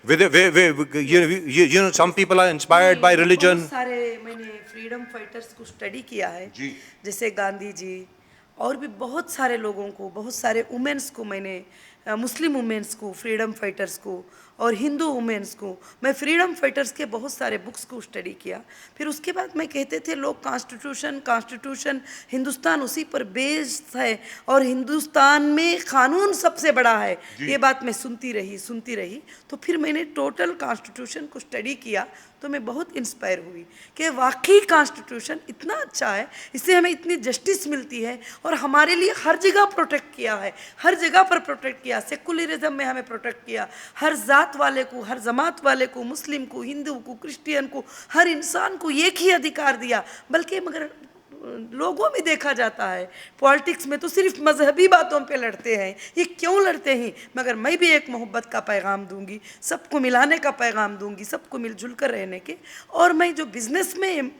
Speaker 1: you know some people are inspired by religion.
Speaker 2: बहुत सारे मैंने फ्रीडम फाइटर्स को स्टडी किया है
Speaker 1: जी.
Speaker 2: जैसे गांधी जी और भी बहुत सारे लोगों को, बहुत सारे वुमेन्स को मैंने, मुस्लिम वुमेन्स को, फ्रीडम फाइटर्स को और हिंदू वुमेन्स को, मैं फ्रीडम फाइटर्स के बहुत सारे बुक्स को स्टडी किया. फिर उसके बाद मैं कहते थे लोग कॉन्स्टिट्यूशन हिंदुस्तान उसी पर बेस्ड है और हिंदुस्तान में कानून सबसे बड़ा है. ये बात मैं सुनती रही. तो फिर मैंने टोटल कॉन्स्टिट्यूशन को स्टडी किया तो मैं बहुत इंस्पायर हुई कि वाकई कॉन्स्टिट्यूशन इतना अच्छा है, इससे हमें इतनी जस्टिस मिलती है और हमारे लिए हर जगह प्रोटेक्ट किया है, हर जगह पर प्रोटेक्ट किया. सेकुलरिज्म में हमें प्रोटेक्ट किया, हर जात वाले को, हर जमात वाले को, मुस्लिम को, हिंदू को, क्रिश्चियन को, हर इंसान को एक ही अधिकार दिया. बल्कि मगर लोगों में देखा जाता है पॉलिटिक्स में तो सिर्फ मजहबी बातों पे लड़ते हैं. ये क्यों लड़ते हैं? मगर मैं भी एक मोहब्बत का पैगाम दूंगी, सबको मिलाने का पैगाम दूंगी, सबको मिलजुल कर रहने के. और मैं जो बिज़नेस में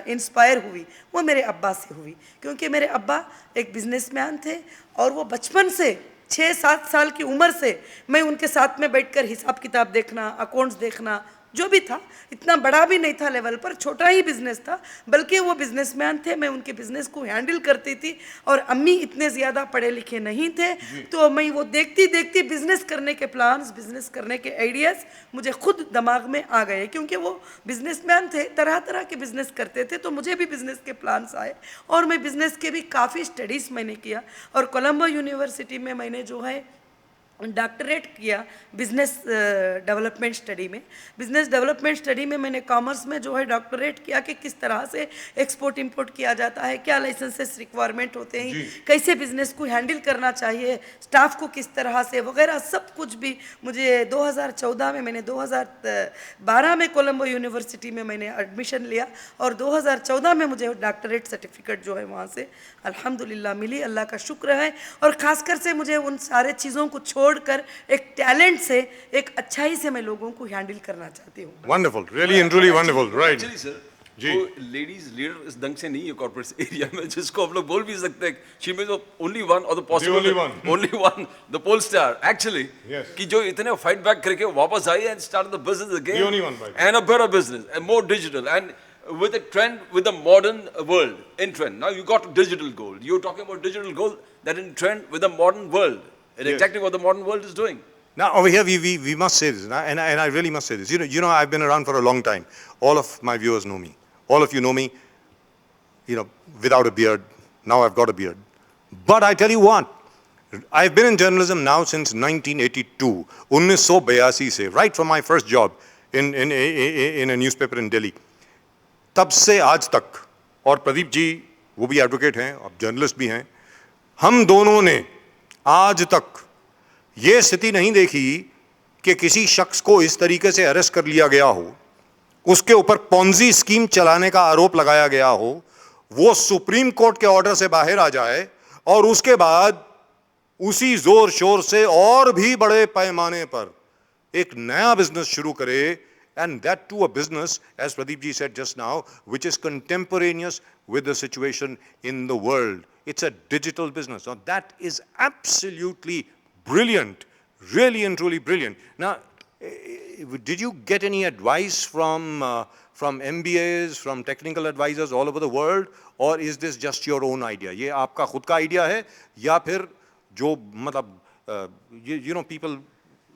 Speaker 2: इंस्पायर हुई वो मेरे अब्बा से हुई, क्योंकि मेरे अब्बा एक बिजनेसमैन थे और वो बचपन से 6-7 साल की उम्र से मैं उनके साथ में बैठकर हिसाब किताब देखना, अकाउंट्स देखना, जो भी था, इतना बड़ा भी नहीं था लेवल पर, छोटा ही बिजनेस था. बल्कि वो बिजनेसमैन थे, मैं उनके बिजनेस को हैंडल करती थी. और अम्मी इतने ज़्यादा पढ़े लिखे नहीं थे, तो मैं वो देखती बिजनेस करने के प्लान्स, बिजनेस करने के आइडियाज़ मुझे खुद दिमाग में आ गए. क्योंकि वो बिजनेसमैन थे, तरह तरह के बिजनेस करते थे, तो मुझे भी बिजनेस के प्लान्स आए और मैं बिजनेस के भी काफ़ी स्टडीज़ मैंने किया. और कोलंबो यूनिवर्सिटी में मैंने जो है डॉक्टरेट किया बिज़नेस डेवलपमेंट स्टडी में. बिज़नेस डेवलपमेंट स्टडी में मैंने कॉमर्स में जो है डॉक्टरेट किया कि किस तरह से एक्सपोर्ट इंपोर्ट किया जाता है, क्या लाइसेंसेस रिक्वायरमेंट होते हैं, कैसे बिज़नेस को हैंडल करना चाहिए, स्टाफ को किस तरह से वगैरह सब कुछ भी मुझे 2014 में, मैंने 2012 में कोलंबो यूनिवर्सिटी में मैंने एडमिशन लिया और 2014 में मुझे डॉक्टरेट सर्टिफिकेट जो है वहाँ से अल्हम्दुलिल्लाह मिली. अल्लाह का शुक्र है. और ख़ासकर से मुझे उन सारे चीज़ों को छोड़कर एक टैलेंट से, एक अच्छाई से मैं लोगों को हैंडल करना चाहती हूँ.
Speaker 1: Wonderful, really and truly wonderful, right?
Speaker 3: Actually sir
Speaker 1: ji.
Speaker 3: वो लेडीज लीडर इस ढंग से नहीं है कॉर्पोरेट एरिया में, जिसको हम लोग बोल भी सकते हैं शी में ओनली वन और the possible only one the pole star actually,
Speaker 1: Yes.
Speaker 3: कि जो इतने फाइट बैक करके वापस आई and start the business again
Speaker 1: The only one, by the way.
Speaker 3: And a better business and more digital and with a trend with the modern world in trend. Now you got digital gold, you're talking about digital gold that in trend with the modern world, and
Speaker 1: Yes.
Speaker 3: exactly what the modern world is doing.
Speaker 1: Now over here we must say this, and I really must say this. You know I've been around for a long time. All of my viewers know me. All of you know me. You know, without a beard. Now I've got a beard. But I tell you what, I've been in journalism now since 1982. 1982 से, right from my first job in a newspaper in Delhi. तब से आज तक, और प्रदीप जी वो भी advocate हैं, अब जर्नलिस्ट भी हैं, हम दोनों ने आज तक ये स्थिति नहीं देखी कि किसी शख्स को इस तरीके से अरेस्ट कर लिया गया हो, उसके ऊपर पॉन्जी स्कीम चलाने का आरोप लगाया गया हो, वो सुप्रीम कोर्ट के ऑर्डर से बाहर आ जाए और उसके बाद उसी जोर शोर से और भी बड़े पैमाने पर एक नया बिजनेस शुरू करे. And that too a business, as Pradeep ji said just now, which is contemporaneous with the situation in the world. It's a digital business. Now that is absolutely brilliant, really and truly brilliant. Now, did you get any advice from from MBAs, from technical advisors all over the world, or is this just your own idea? ये आपका खुद का idea है या फिर जो मतलब you know people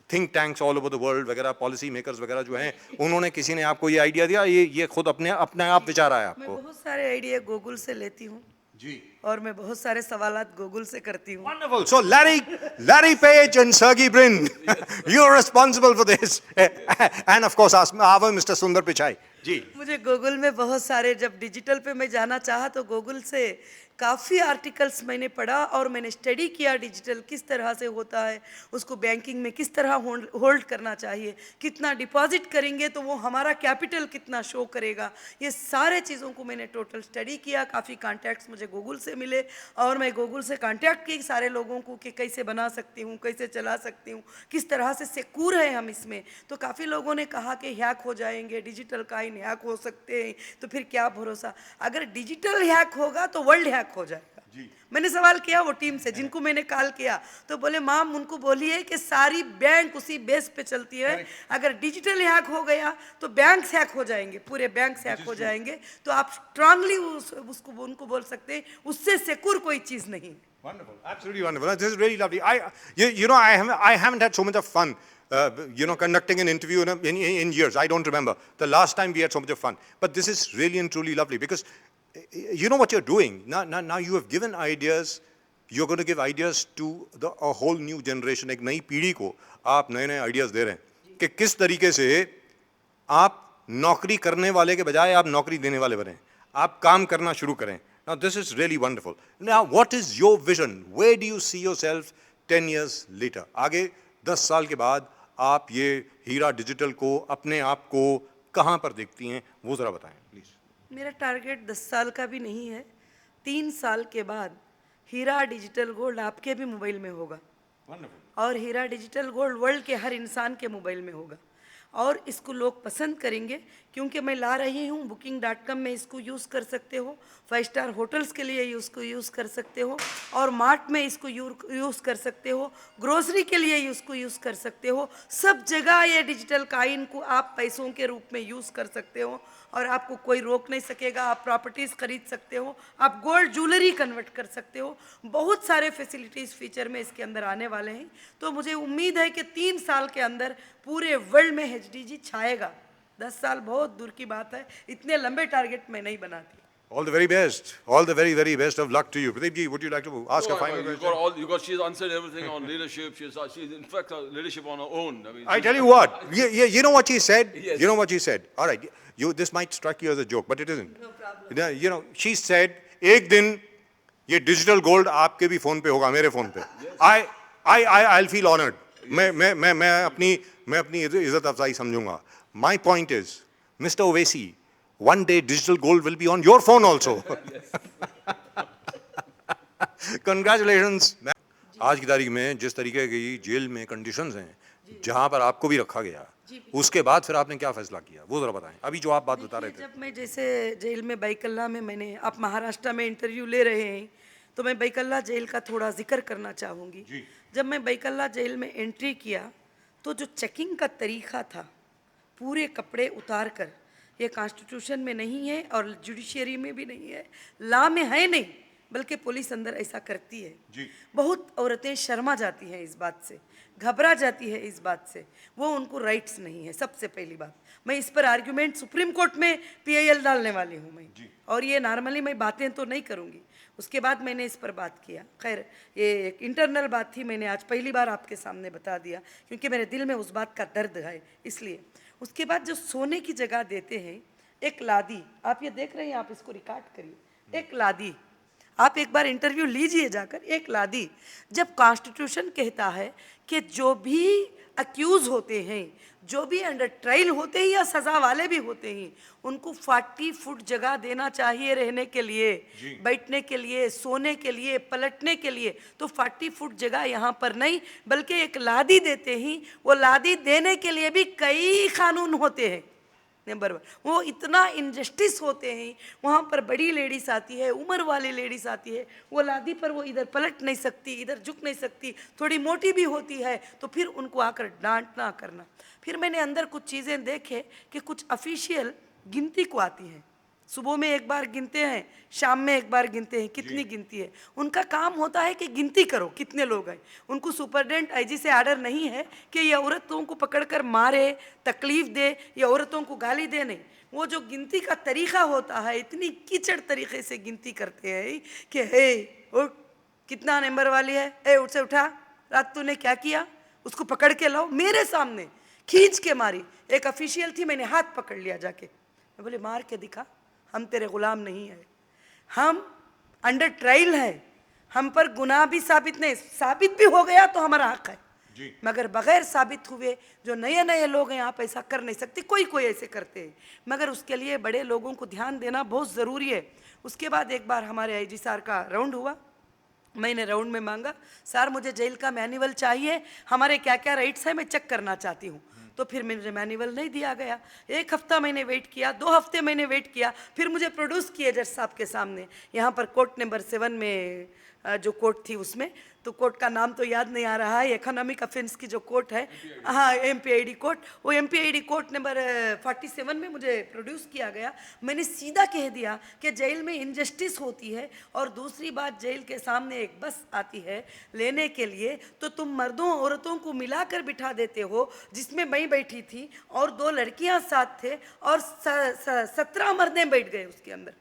Speaker 1: think tanks all over the world वगैरह policy makers वगैरह जो हैं उन्होंने किसी ने आपको ये idea दिया, ये खुद अपने आप विचार आया
Speaker 2: मैं
Speaker 1: आपको?
Speaker 2: बहुत सारे आइडिया गूगल से लेती हूँ
Speaker 1: जी.
Speaker 2: और मैं बहुत सारे सवालात गूगल से करती हूँ.
Speaker 1: Wonderful. So Larry Page and Sergey Brin, you're responsible for this. And of course, our Mr. Sundar Pichai. जी.
Speaker 2: मुझे गूगल में बहुत सारे, जब डिजिटल पे मैं जाना चाहा तो गूगल से काफ़ी आर्टिकल्स मैंने पढ़ा और मैंने स्टडी किया डिजिटल किस तरह से होता है, उसको बैंकिंग में किस तरह होल्ड करना चाहिए, कितना डिपॉजिट करेंगे तो वो हमारा कैपिटल कितना शो करेगा, ये सारे चीज़ों को मैंने टोटल स्टडी किया. काफ़ी कॉन्टैक्ट्स मुझे गूगल से मिले और मैं गूगल से कॉन्टैक्ट की सारे लोगों को कि कैसे बना सकती हूँ, कैसे चला सकती हूँ, किस तरह से सिक्योर है हम इसमें. तो काफ़ी लोगों ने कहा कि हैक हो जाएंगे, डिजिटल काइन हैक हो सकते हैं, तो फिर क्या भरोसा. अगर डिजिटल हैक होगा तो वर्ल्ड हैक हो जाएगा. मैंने सवाल किया वो टीम से जिनको मैंने कॉल किया, तो बोले मैम उनको बोलिए कि सारी बैंक उसी बेस पे चलती है, अगर डिजिटल हैक हो गया तो बैंक हैक हो जाएंगे, पूरे बैंक हैक हो जाएंगे. तो आप स्ट्रांगली उसको उनको बोल सकते हैं उससे सिक्योर कोई चीज़ नहीं.
Speaker 1: Wonderful, absolutely wonderful. This is really lovely. You know, I haven't had so much of fun, you know, conducting an interview in years. I don't remember the last time we had so much of fun. But this is really and truly lovely because you know what you're doing. Now you have given ideas. You're going to give ideas to a whole new generation. एक नई पीढ़ी को आप नए ideas दे रहे हैं कि किस तरीके से आप नौकरी करने वाले के बजाय आप नौकरी देने वाले बने, आप काम करना शुरू करें. Now this is really wonderful. Now what is your vision? Where do you see yourself 10 years later? आगे 10 साल के बाद आप ये हीरा डिजिटल को, अपने आप को कहाँ पर देखती हैं, वो ज़रा बताएं प्लीज़.
Speaker 2: मेरा टारगेट 10 साल का भी नहीं है, 3 साल के बाद हीरा डिजिटल गोल्ड आपके भी मोबाइल में होगा. और हीरा डिजिटल गोल्ड वर्ल्ड के हर इंसान के मोबाइल में होगा और इसको लोग पसंद करेंगे क्योंकि मैं ला रही हूँ. booking.com में इसको यूज़ कर सकते हो, 5 स्टार होटल्स के लिए इसको यूज़ कर सकते हो और मार्ट में इसको यूज़ कर सकते हो, ग्रोसरी के लिए इसको यूज़ कर सकते हो. सब जगह ये डिजिटल काइन को आप पैसों के रूप में यूज़ कर सकते हो और आपको कोई रोक नहीं सकेगा. आप प्रॉपर्टीज़ खरीद सकते हो, आप गोल्ड ज्वेलरी कन्वर्ट कर सकते हो. बहुत सारे फैसिलिटीज़ फीचर में इसके अंदर आने वाले हैं. तो मुझे उम्मीद है कि 3 साल के अंदर पूरे वर्ल्ड में HDG छाएगा. 10 साल बहुत दूर की बात है, इतने लंबे टारगेट मैं नहीं बनाती.
Speaker 1: All the very best. All the very, very best of luck to you. Pradeep ji, would you like to ask a final question?
Speaker 3: She's answered everything on leadership. She's in fact leadership on her own. I mean,
Speaker 1: I tell you what, you know what she said?
Speaker 3: Yes.
Speaker 1: You know what she said? All right, this might strike you as a joke, but it isn't.
Speaker 2: No problem.
Speaker 1: You know, she said, एक दिन ये digital gold आपके भी phone पे होगा, मेरे phone पे. I'll feel honored. मैं अपनी इज्जत अफजाई समझूंगा. My point is, Mr. Owaisi, one day digital gold will be on your phone also. Congratulations. आज की तारीख में जिस तरीके की जेल में कंडीशंस हैं, जहां पर आपको भी रखा गया, उसके बाद फिर आपने क्या फैसला किया, वो जरा बताएं. अभी जो आप बात बता रहे थे.
Speaker 2: जब मैं जैसे जेल में बैकल्ला में मैंने, आप महाराष्ट्र में इंटरव्यू ले रहे हैं तो मैं बैकल्ला जेल का थोड़ा जिक्र करना चाहूँगी. जब मैं बैकल्ला जेल में एंट्री किया तो जो चेकिंग का तरीका था, पूरे कपड़े उतार कर, ये कॉन्स्टिट्यूशन में नहीं है और जुडिशरी में भी नहीं है, लॉ में है नहीं, बल्कि पुलिस अंदर ऐसा करती है. बहुत औरतें शर्मा जाती हैं इस बात से, घबरा जाती है इस बात से, वो उनको राइट्स नहीं है. सबसे पहली बात, मैं इस पर आर्ग्यूमेंट सुप्रीम कोर्ट में PIL डालने वाली हूँ मैं, और ये नॉर्मली मैं बातें तो नहीं करूँगी. उसके बाद मैंने इस पर बात किया. खैर ये एक इंटरनल बात थी, मैंने आज पहली बार आपके सामने बता दिया क्योंकि मेरे दिल में उस बात का दर्द है इसलिए. उसके बाद जो सोने की जगह देते हैं, एक लादी, आप ये देख रहे हैं, आप इसको रिकॉर्ड करिए, एक लादी, आप एक बार इंटरव्यू लीजिए जाकर. एक लादी, जब कॉन्स्टिट्यूशन कहता है कि जो भी अक्यूज होते हैं, जो भी अंडर ट्रायल होते हैं या सज़ा वाले भी होते हैं, उनको 40 फुट जगह देना चाहिए रहने के लिए, बैठने के लिए, सोने के लिए, पलटने के लिए. तो 40 फुट जगह यहाँ पर नहीं, बल्कि एक लादी देते हैं. वो लादी देने के लिए भी कई कानून होते हैं. नंबर 1, वो इतना इनजस्टिस होते हैं. वहाँ पर बड़ी लेडीज़ आती है, उम्र वाली लेडीज़ आती है, वो लादी पर वो इधर पलट नहीं सकती, इधर झुक नहीं सकती, थोड़ी मोटी भी होती है, तो फिर उनको आकर डांटना करना. फिर मैंने अंदर कुछ चीज़ें देखे कि कुछ ऑफिशियल गिनती को आती हैं। सुबह में एक बार गिनते हैं, शाम में एक बार गिनते हैं, कितनी गिनती है। उनका काम होता है कि गिनती करो कितने लोग हैं। उनको सुपरडेंट आईजी से आर्डर नहीं है कि ये औरतों को पकड़कर मारे, तकलीफ दे, ये औरतों को गाली दे, नहीं। वो जो गिनती का तरीका होता है, इतनी कीचड़ तरीके से गिनती करते हैं कि हे उठ, कितना नंबर वाली है, ए उठ से उठा, रात तूने क्या किया, उसको पकड़ के लाओ। मेरे सामने खींच के मारी। एक ऑफिशियल थी, मैंने हाथ पकड़ लिया जाके, मैं बोले मार के दिखा, हम तेरे गुलाम नहीं है, हम अंडर ट्रायल है, हम पर गुनाह भी साबित नहीं, साबित भी हो गया तो हमारा हक है
Speaker 1: जी।
Speaker 2: मगर बगैर साबित हुए जो नए नए लोग हैं आप ऐसा कर नहीं सकते। कोई कोई ऐसे करते हैं, मगर उसके लिए बड़े लोगों को ध्यान देना बहुत ज़रूरी है। उसके बाद एक बार हमारे आईजी सर का राउंड हुआ, मैंने राउंड में मांगा, सर मुझे जेल का मैनुअल चाहिए, हमारे क्या क्या राइट्स हैं मैं चेक करना चाहती हूँ। तो फिर मुझे मैनुअल नहीं दिया गया। एक हफ्ता मैंने वेट किया, 2 हफ्ते मैंने वेट किया, फिर मुझे प्रोड्यूस किए जज साहब के सामने। यहाँ पर कोर्ट नंबर 7 में जो कोर्ट थी उसमें, तो कोर्ट का नाम तो याद नहीं आ रहा है, इकोनॉमिक अफेंस की जो कोर्ट है, हाँ एमपीआईडी कोर्ट, वो एमपीआईडी कोर्ट नंबर 47 में मुझे प्रोड्यूस किया गया। मैंने सीधा कह दिया कि जेल में इनजस्टिस होती है, और दूसरी बात जेल के सामने एक बस आती है लेने के लिए, तो तुम मर्दों औरतों को मिलाकर बिठा देते हो, जिसमें मैं बैठी थी और 2 लड़कियां साथ थे, और 17 मर्दें बैठ गए उसके अंदर,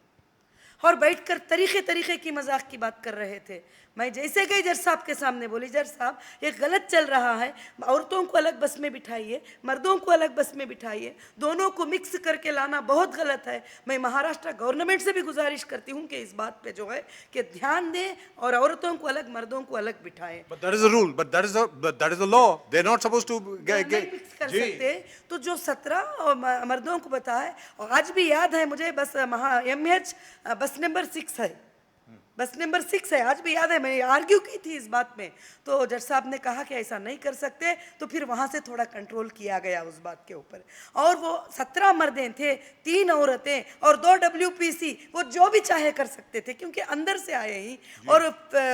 Speaker 2: और बैठकर तरीके तरीके की मजाक की बात कर रहे थे। मैं जैसे गई जज साहब के सामने, बोली जज साहब ये गलत चल रहा है, औरतों को अलग बस में बिठाइए, मर्दों को अलग बस में बिठाइए, दोनों को मिक्स करके लाना बहुत गलत है। मैं महाराष्ट्र गवर्नमेंट से भी गुजारिश करती हूँ कि इस बात पे जो है कि ध्यान दें और औरतों को अलग, मर्दों को अलग बिठाएं।
Speaker 1: But that is the rule. But that is the law. They're not supposed to
Speaker 2: नहीं मिक्स कर सकते। तो जो 17 मर्दों को बताए, और आज भी याद है मुझे, बस MH बस नंबर 6 है, बस नंबर 6 है, आज भी याद है। मैंने आर्ग्यू की थी इस बात में, तो जज साहब ने कहा कि ऐसा नहीं कर सकते, तो फिर वहाँ से थोड़ा कंट्रोल किया गया उस बात के ऊपर। और वो 17 मर्दें थे, 3 औरतें और 2 WPC, वो जो भी चाहे कर सकते थे, क्योंकि अंदर से आए ही और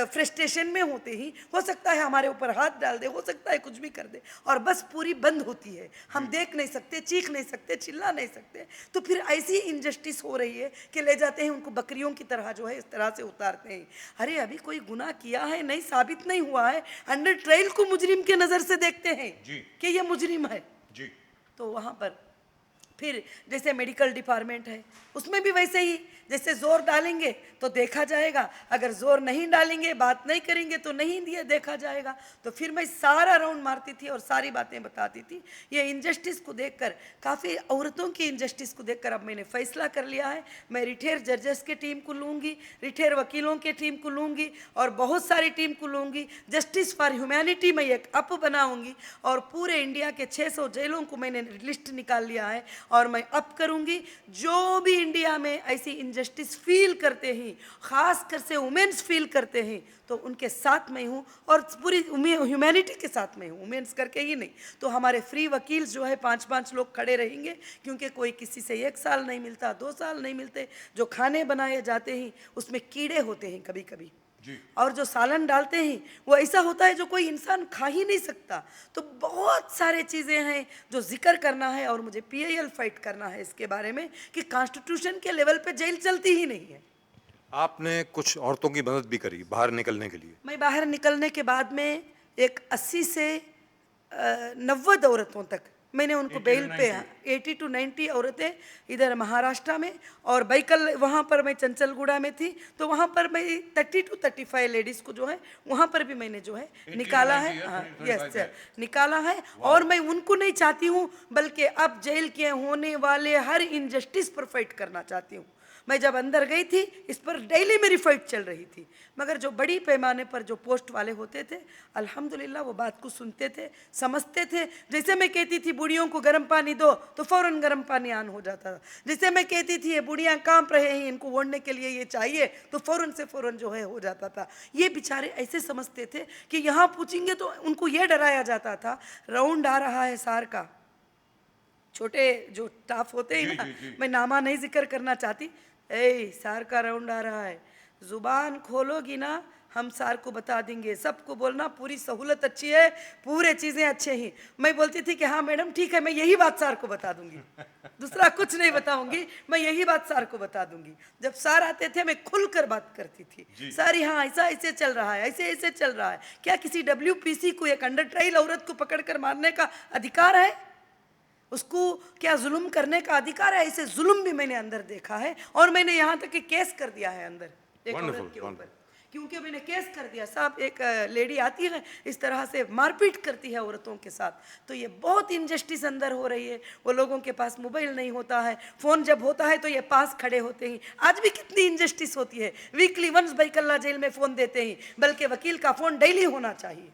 Speaker 2: फ्रस्ट्रेशन में होते ही हो सकता है हमारे ऊपर हाथ डाल दे, हो सकता है कुछ भी कर दे, और बस पूरी बंद होती है, हम देख नहीं सकते, चीख नहीं सकते, चिल्ला नहीं सकते। तो फिर ऐसी इनजस्टिस हो रही है कि ले जाते हैं उनको बकरियों की तरह जो है इस तरह से उतारते हैं। अरे अभी कोई गुनाह किया है नहीं, साबित नहीं हुआ है, अंडर ट्रायल को मुजरिम के नजर से देखते हैं कि ये मुजरिम है
Speaker 1: जी।
Speaker 2: तो वहां पर फिर जैसे मेडिकल डिपार्टमेंट है, उसमें भी वैसे ही, जैसे जोर डालेंगे तो देखा जाएगा, अगर जोर नहीं डालेंगे, बात नहीं करेंगे तो नहीं दिए देखा जाएगा। तो फिर मैं सारा राउंड मारती थी और सारी बातें बताती थी। ये इनजस्टिस को देखकर, काफ़ी औरतों की इनजस्टिस को देखकर अब मैंने फैसला कर लिया है, मैं रिटायर जजेस के टीम को लूँगी, रिटायर वकीलों के टीम को लूँगी, और बहुत सारी टीम को लूँगी। जस्टिस फॉर ह्यूमैनिटी मैं एक अप बनाऊँगी, और पूरे इंडिया के 600 जेलों को मैंने लिस्ट निकाल लिया है, और मैं अप करूँगी। जो भी इंडिया में ऐसी इनजस्टिस फील करते हैं, ख़ास कर से वुमेन्स फील करते हैं, तो उनके साथ मैं हूँ, और पूरी ह्यूमैनिटी के साथ मैं हूँ, वुमेन्स करके ही नहीं। तो हमारे फ्री वकील जो है 5-5 लोग खड़े रहेंगे, क्योंकि कोई किसी से 1 साल नहीं मिलता, 2 साल नहीं मिलते। जो खाने बनाए जाते हैं उसमें कीड़े होते हैं कभी कभी, और जो सालन डालते हैं वो ऐसा होता है जो कोई इंसान खा ही नहीं सकता। तो बहुत सारे चीज़ें हैं जो जिक्र करना है, और मुझे PIL फाइट करना है इसके बारे में कि कॉन्स्टिट्यूशन के लेवल पे जेल चलती ही नहीं है।
Speaker 1: आपने कुछ औरतों की मदद भी करी बाहर निकलने के लिए।
Speaker 2: मैं बाहर निकलने के बाद में एक 80 से 90 औरतों तक मैंने उनको बेल पे, 80 to 90 औरतें इधर महाराष्ट्र में, और बैकल वहाँ पर मैं चंचलगुड़ा में थी, तो वहाँ पर मैं 30 to 35 लेडीज़ को जो है वहाँ पर भी मैंने जो है निकाला है। हाँ यस निकाला है, और मैं उनको नहीं चाहती हूँ, बल्कि अब जेल के होने वाले हर इनजस्टिस पर फाइट करना चाहती हूँ। मैं जब अंदर गई थी इस पर डेली मेरी फाइट चल रही थी, मगर जो बड़ी पैमाने पर जो पोस्ट वाले होते थे अल्हम्दुलिल्लाह वो बात को सुनते थे, समझते थे। जैसे मैं कहती थी बुढ़ियों को गर्म पानी दो तो फ़ौरन गर्म पानी ऑन हो जाता था। जैसे मैं कहती थी ये बुढ़ियाँ कांप रहे हैं, इनको ओढ़ने के लिए ये चाहिए, तो फ़ौरन से फ़ौरन जो है हो जाता था। ये बेचारे ऐसे समझते थे कि यहाँ पूछेंगे तो उनको ये डराया जाता था। राउंड आ रहा है सार का, छोटे जो स्टाफ होते हैं ना, मैं नामा नहीं जिक्र करना चाहती, सार का राउंड आ रहा है, जुबान खोलोगी ना हम सार को बता देंगे। सबको बोलना पूरी सहूलत अच्छी है, पूरे चीज़ें अच्छे ही। मैं बोलती थी कि हाँ मैडम ठीक है, मैं यही बात सार को बता दूंगी, दूसरा कुछ नहीं बताऊंगी, मैं यही बात सार को बता दूंगी। जब सार आते थे मैं खुलकर बात करती थी, सर यहाँ ऐसा ऐसे चल रहा है, ऐसे ऐसे चल रहा है। क्या किसी WPC को एक अंडर ट्रायल औरत को पकड़कर मारने का अधिकार है? उसको क्या जुल्म करने का अधिकार है? ऐसे जुल्म भी मैंने अंदर देखा है, और मैंने यहाँ तक कि केस कर दिया है अंदर एक
Speaker 1: Wonderful,
Speaker 2: औरत के
Speaker 1: wonderful.
Speaker 2: ऊपर, क्योंकि मैंने केस कर दिया। साहब एक लेडी आती है इस तरह से मारपीट करती है औरतों के साथ, तो ये बहुत इनजस्टिस अंदर हो रही है। वो लोगों के पास मोबाइल नहीं होता है, फ़ोन जब होता है तो ये पास खड़े होते हैं। आज भी कितनी इनजस्टिस होती है, वीकली वंस बैकल्ला जेल में फ़ोन देते हैं, बल्कि वकील का फ़ोन डेली होना चाहिए।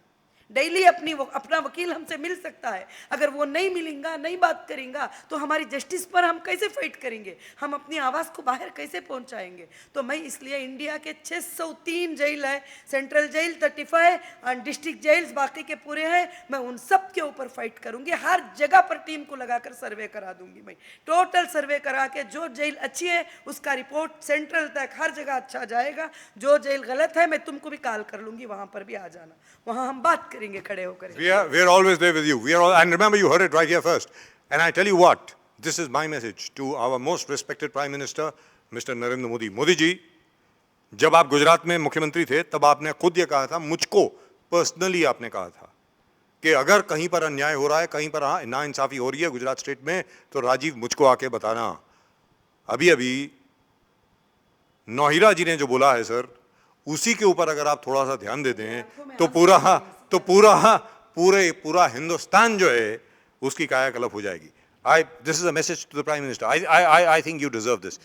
Speaker 2: डेली अपना वकील हमसे मिल सकता है। अगर वो नहीं मिलेगा, नहीं बात करेगा, तो हमारी जस्टिस पर हम कैसे फाइट करेंगे? हम अपनी आवाज़ को बाहर कैसे पहुंचाएंगे? तो मैं इसलिए इंडिया के 603 जेल है, सेंट्रल जेल 35 और डिस्ट्रिक्ट जेल्स बाकी के पूरे हैं, मैं उन सब के ऊपर फाइट करूंगी। हर जगह पर टीम को लगाकर सर्वे करा दूंगी। मैं टोटल सर्वे करा के जो जेल अच्छी है उसका रिपोर्ट सेंट्रल तक हर जगह अच्छा जाएगा। जो जेल गलत है मैं तुमको भी कॉल कर लूंगी, वहां पर भी आ जाना, वहां हम बात करेंगे खड़े होकर।
Speaker 1: We are always there with you. We are all, and remember, you heard it right here first. And I tell you what, this is my message to our most respected Prime Minister, Mr. Narendra Modi. Modi ji, जब आप गुजरात में मुख्यमंत्री थे तब आपने खुद ये कहा था, मुझको पर्सनली आपने कहा था कि अगर कहीं पर अन्याय हो रहा है, कहीं पर नाइंसाफी हो रही है गुजरात स्टेट में, तो राजीव मुझको आके बताना। अभी अभी नौहिरा जी ने जो बोला है सर, उसी के ऊपर अगर आप थोड़ा सा ध्यान दे दें तो पूरा हिंदुस्तान जो है उसकी कायाकल्प हो जाएगी। This is a message to the prime minister. I think you deserve this.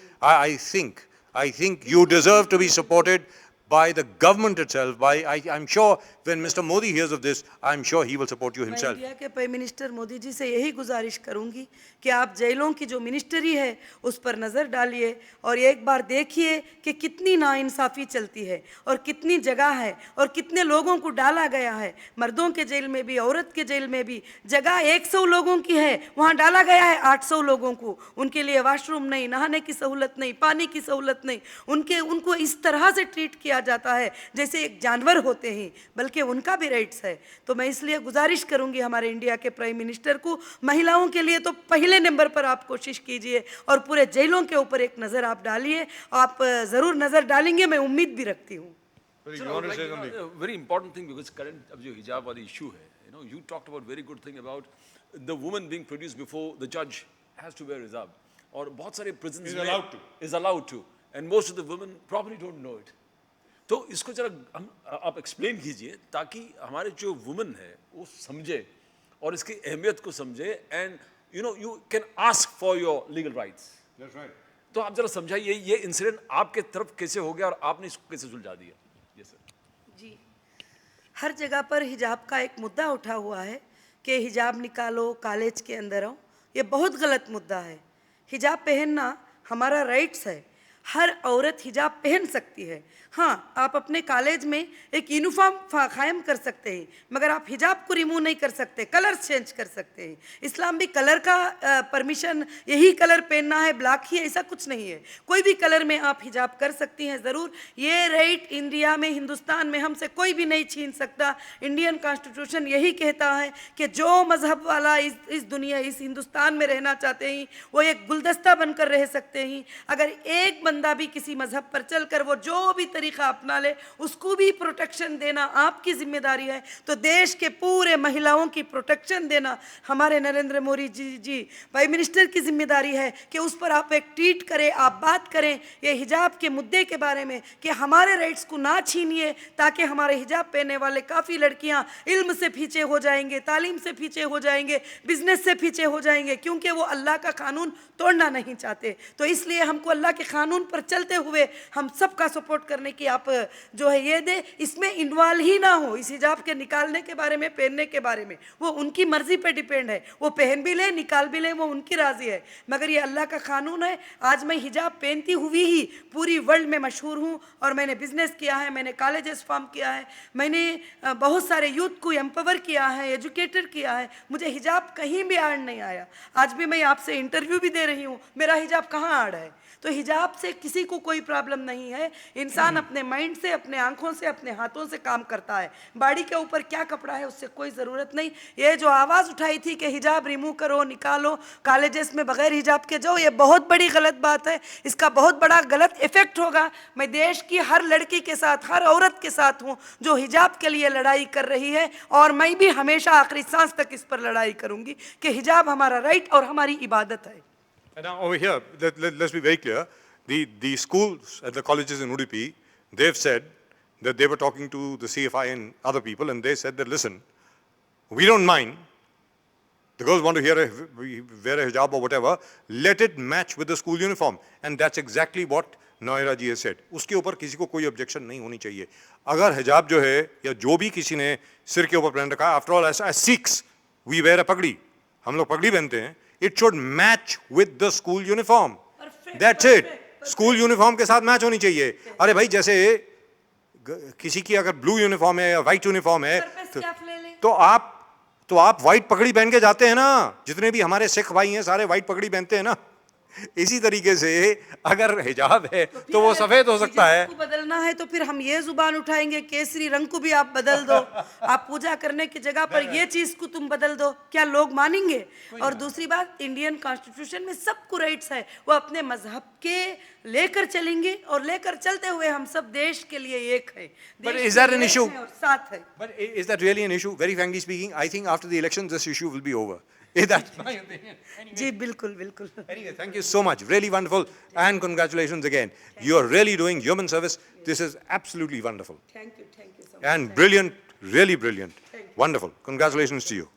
Speaker 1: I think you deserve to be supported by the government itself. I'm sure when Mr. Modi hears of this, I'm sure he will support you
Speaker 2: मैं
Speaker 1: himself.
Speaker 2: India के prime minister Modi ji से यही गुजारिश करूंगी कि आप जेलों की जो मिनिस्ट्री है उस पर नज़र डालिए और एक बार देखिए कि कितनी नाइंसाफ़ी चलती है और कितनी जगह है और कितने लोगों को डाला गया है। मर्दों के जेल में भी, औरत के जेल में भी जगह 100 लोगों की है, वहाँ डाला गया है 800 लोगों को। उनके लिए वॉशरूम नहीं, नहाने की सहूलत नहीं, पानी की सहूलत नहीं, उनको इस तरह से ट्रीट किया जाता है जैसे एक जानवर होते हैं, बल्कि उनका भी राइट्स है। तो मैं इसलिए गुजारिश करूंगी हमारे इंडिया के प्राइम मिनिस्टर को, महिलाओं के लिए तो पहले नंबर पर आप कोशिश कीजिए और पूरे जेलों के ऊपर एक नज़र आप डालिए। आप ज़रूर नज़र डालेंगे, मैं उम्मीद भी रखती हूँ।
Speaker 3: Very important thing, because current अब जो हिजाब वाली इशू है, you talked about very good thing about the woman being produced before the जज हैज टू वेयर हिजाब, और बहुत सारे प्रिजन्स में is allowed to, and most of the women probably don't know it. तो इसको जरा आप एक्सप्लेन कीजिए ताकि हमारे जो वुमेन है वो समझे और इसकी अहमियत को समझे, and you can ask for your legal rights.
Speaker 1: That's right.
Speaker 3: तो आप जरा समझाइए ये इंसिडेंट आपके तरफ कैसे हो गया और आपने इसको कैसे सुलझा दिया। ये सर
Speaker 2: जी, हर जगह पर हिजाब का एक मुद्दा उठा हुआ है कि हिजाब निकालो, कॉलेज के अंदर आओ। ये बहुत गलत मुद्दा है। हिजाब पहनना हमारा राइट्स है, हर औरत हिजाब पहन सकती है। हाँ, आप अपने कॉलेज में एक यूनिफॉर्म कायम कर सकते हैं, मगर आप हिजाब को रिमूव नहीं कर सकते, कलर चेंज कर सकते हैं। इस्लाम भी कलर का परमिशन, यही कलर पहनना है, ब्लैक ही, ऐसा कुछ नहीं है। कोई भी कलर में आप हिजाब कर सकती हैं ज़रूर। ये राइट इंडिया में, हिंदुस्तान में हमसे कोई भी नहीं छीन सकता। इंडियन कॉन्स्टिट्यूशन यही कहता है कि जो मज़हब वाला इस दुनिया, इस हिंदुस्तान में रहना चाहते हैं, वो एक गुलदस्ता बनकर रह सकते हैं। अगर एक बंदा भी किसी मज़हब पर चलकर वो जो भी तरीका अपना ले, उसको भी प्रोटेक्शन देना आपकी जिम्मेदारी है। तो देश के पूरे महिलाओं की प्रोटेक्शन देना हमारे नरेंद्र मोदी जी प्राइम मिनिस्टर की जिम्मेदारी है कि उस पर आप एक ट्वीट करें, आप बात करें ये हिजाब के मुद्दे के बारे में कि हमारे राइट्स को ना छीनिए, ताकि हमारे हिजाब पहनने वाले काफ़ी लड़कियां इल्म से पीछे हो जाएंगे, तालीम से पीछे हो जाएंगे, बिजनेस से पीछे हो जाएंगे, क्योंकि वो अल्लाह का कानून तोड़ना नहीं चाहते। तो इसलिए हमको अल्लाह के कानून पर चलते हुए हम सबका सपोर्ट करने की आप जो है ये दे, इसमें इन्वॉल्व ही ना हो। इस हिजाब के निकालने के बारे में, पहनने के बारे में, वो उनकी मर्जी पे डिपेंड है। वो पहन भी ले, निकाल भी ले, वो उनकी राजी है, मगर ये अल्लाह का कानून है। आज मैं हिजाब पहनती हुई ही पूरी वर्ल्ड में मशहूर हूँ, और मैंने बिजनेस किया है, मैंने कॉलेजेस फॉर्म किया है, मैंने बहुत सारे यूथ को एम्पावर किया है, एजुकेटेड किया है। मुझे हिजाब कहीं भी आड़ नहीं आया। आज भी मैं आपसे इंटरव्यू भी दे रही हूँ, मेरा हिजाब कहाँ आड़ है? तो हिजाब से से किसी को कोई प्रॉब्लम नहीं है। इंसान अपने माइंड से, अपने आंखों से, अपने हाथों से काम करता है। बॉडी के ऊपर क्या कपड़ा है उससे कोई ज़रूरत नहीं। ये जो आवाज़ उठाई थी कि हिजाब रिमूव करो, निकालो, कॉलेजेस में बगैर हिजाब के जाओ, ये बहुत बड़ी गलत बात है। इसका बहुत बड़ा गलत इफेक्ट होगा। मैं देश की हर लड़की के साथ, हर औरत के साथ हूँ जो हिजाब के लिए लड़ाई कर रही है, और मैं भी हमेशा आखिरी सांस तक इस पर लड़ाई करूँगी कि हिजाब हमारा राइट और हमारी इबादत है।
Speaker 1: And now over here, let's be very clear. The schools and the colleges in Udupi, they've said that they were talking to the CFI and other people, and they said that, listen, we don't mind. The girls want to wear a hijab or whatever, let it match with the school uniform. And that's exactly what Noira ji has said. उसके ऊपर किसी को कोई objection नहीं होनी चाहिए. अगर हिजाब जो है या जो भी किसी ने सिर के ऊपर पहन रखा है, after all as Sikhs, we wear a पगड़ी. हम लोग पगड़ी पहनते हैं. It should match with the school uniform. That's it. School uniform के साथ मैच होनी चाहिए. अरे भाई जैसे किसी की अगर ब्लू यूनिफॉर्म है या व्हाइट यूनिफॉर्म है तो आप व्हाइट पगड़ी पहन के जाते हैं ना. जितने भी हमारे सिख भाई हैं सारे व्हाइट पगड़ी पहनते हैं ना. इसी तरीके से अगर हिजाब है तो वो सफेद हो सकता है.
Speaker 2: को बदलना है तो फिर हम ये जुबान उठाएंगे, केसरी रंग को भी आप बदल दो. आप पूजा करने की जगह पर ये चीज को तुम बदल दो, क्या लोग मानेंगे? और दूसरी बात, इंडियन कॉन्स्टिट्यूशन में सबको राइट्स है, वो अपने मजहब के लेकर चलेंगे और लेकर चलते हुए हम सब देश के लिए एक है.
Speaker 1: But is that an issue?
Speaker 2: और साथ है.
Speaker 1: But is that really an issue? Very frankly speaking, I think after the elections this issue will be over. Is that my opinion?
Speaker 2: जी बिल्कुल बिल्कुल.
Speaker 1: Anyway, thank you so much. Really wonderful. And congratulations again. You are really doing human service. This is absolutely wonderful.
Speaker 2: Thank you so much.
Speaker 1: And brilliant, really brilliant. Wonderful. Congratulations to you.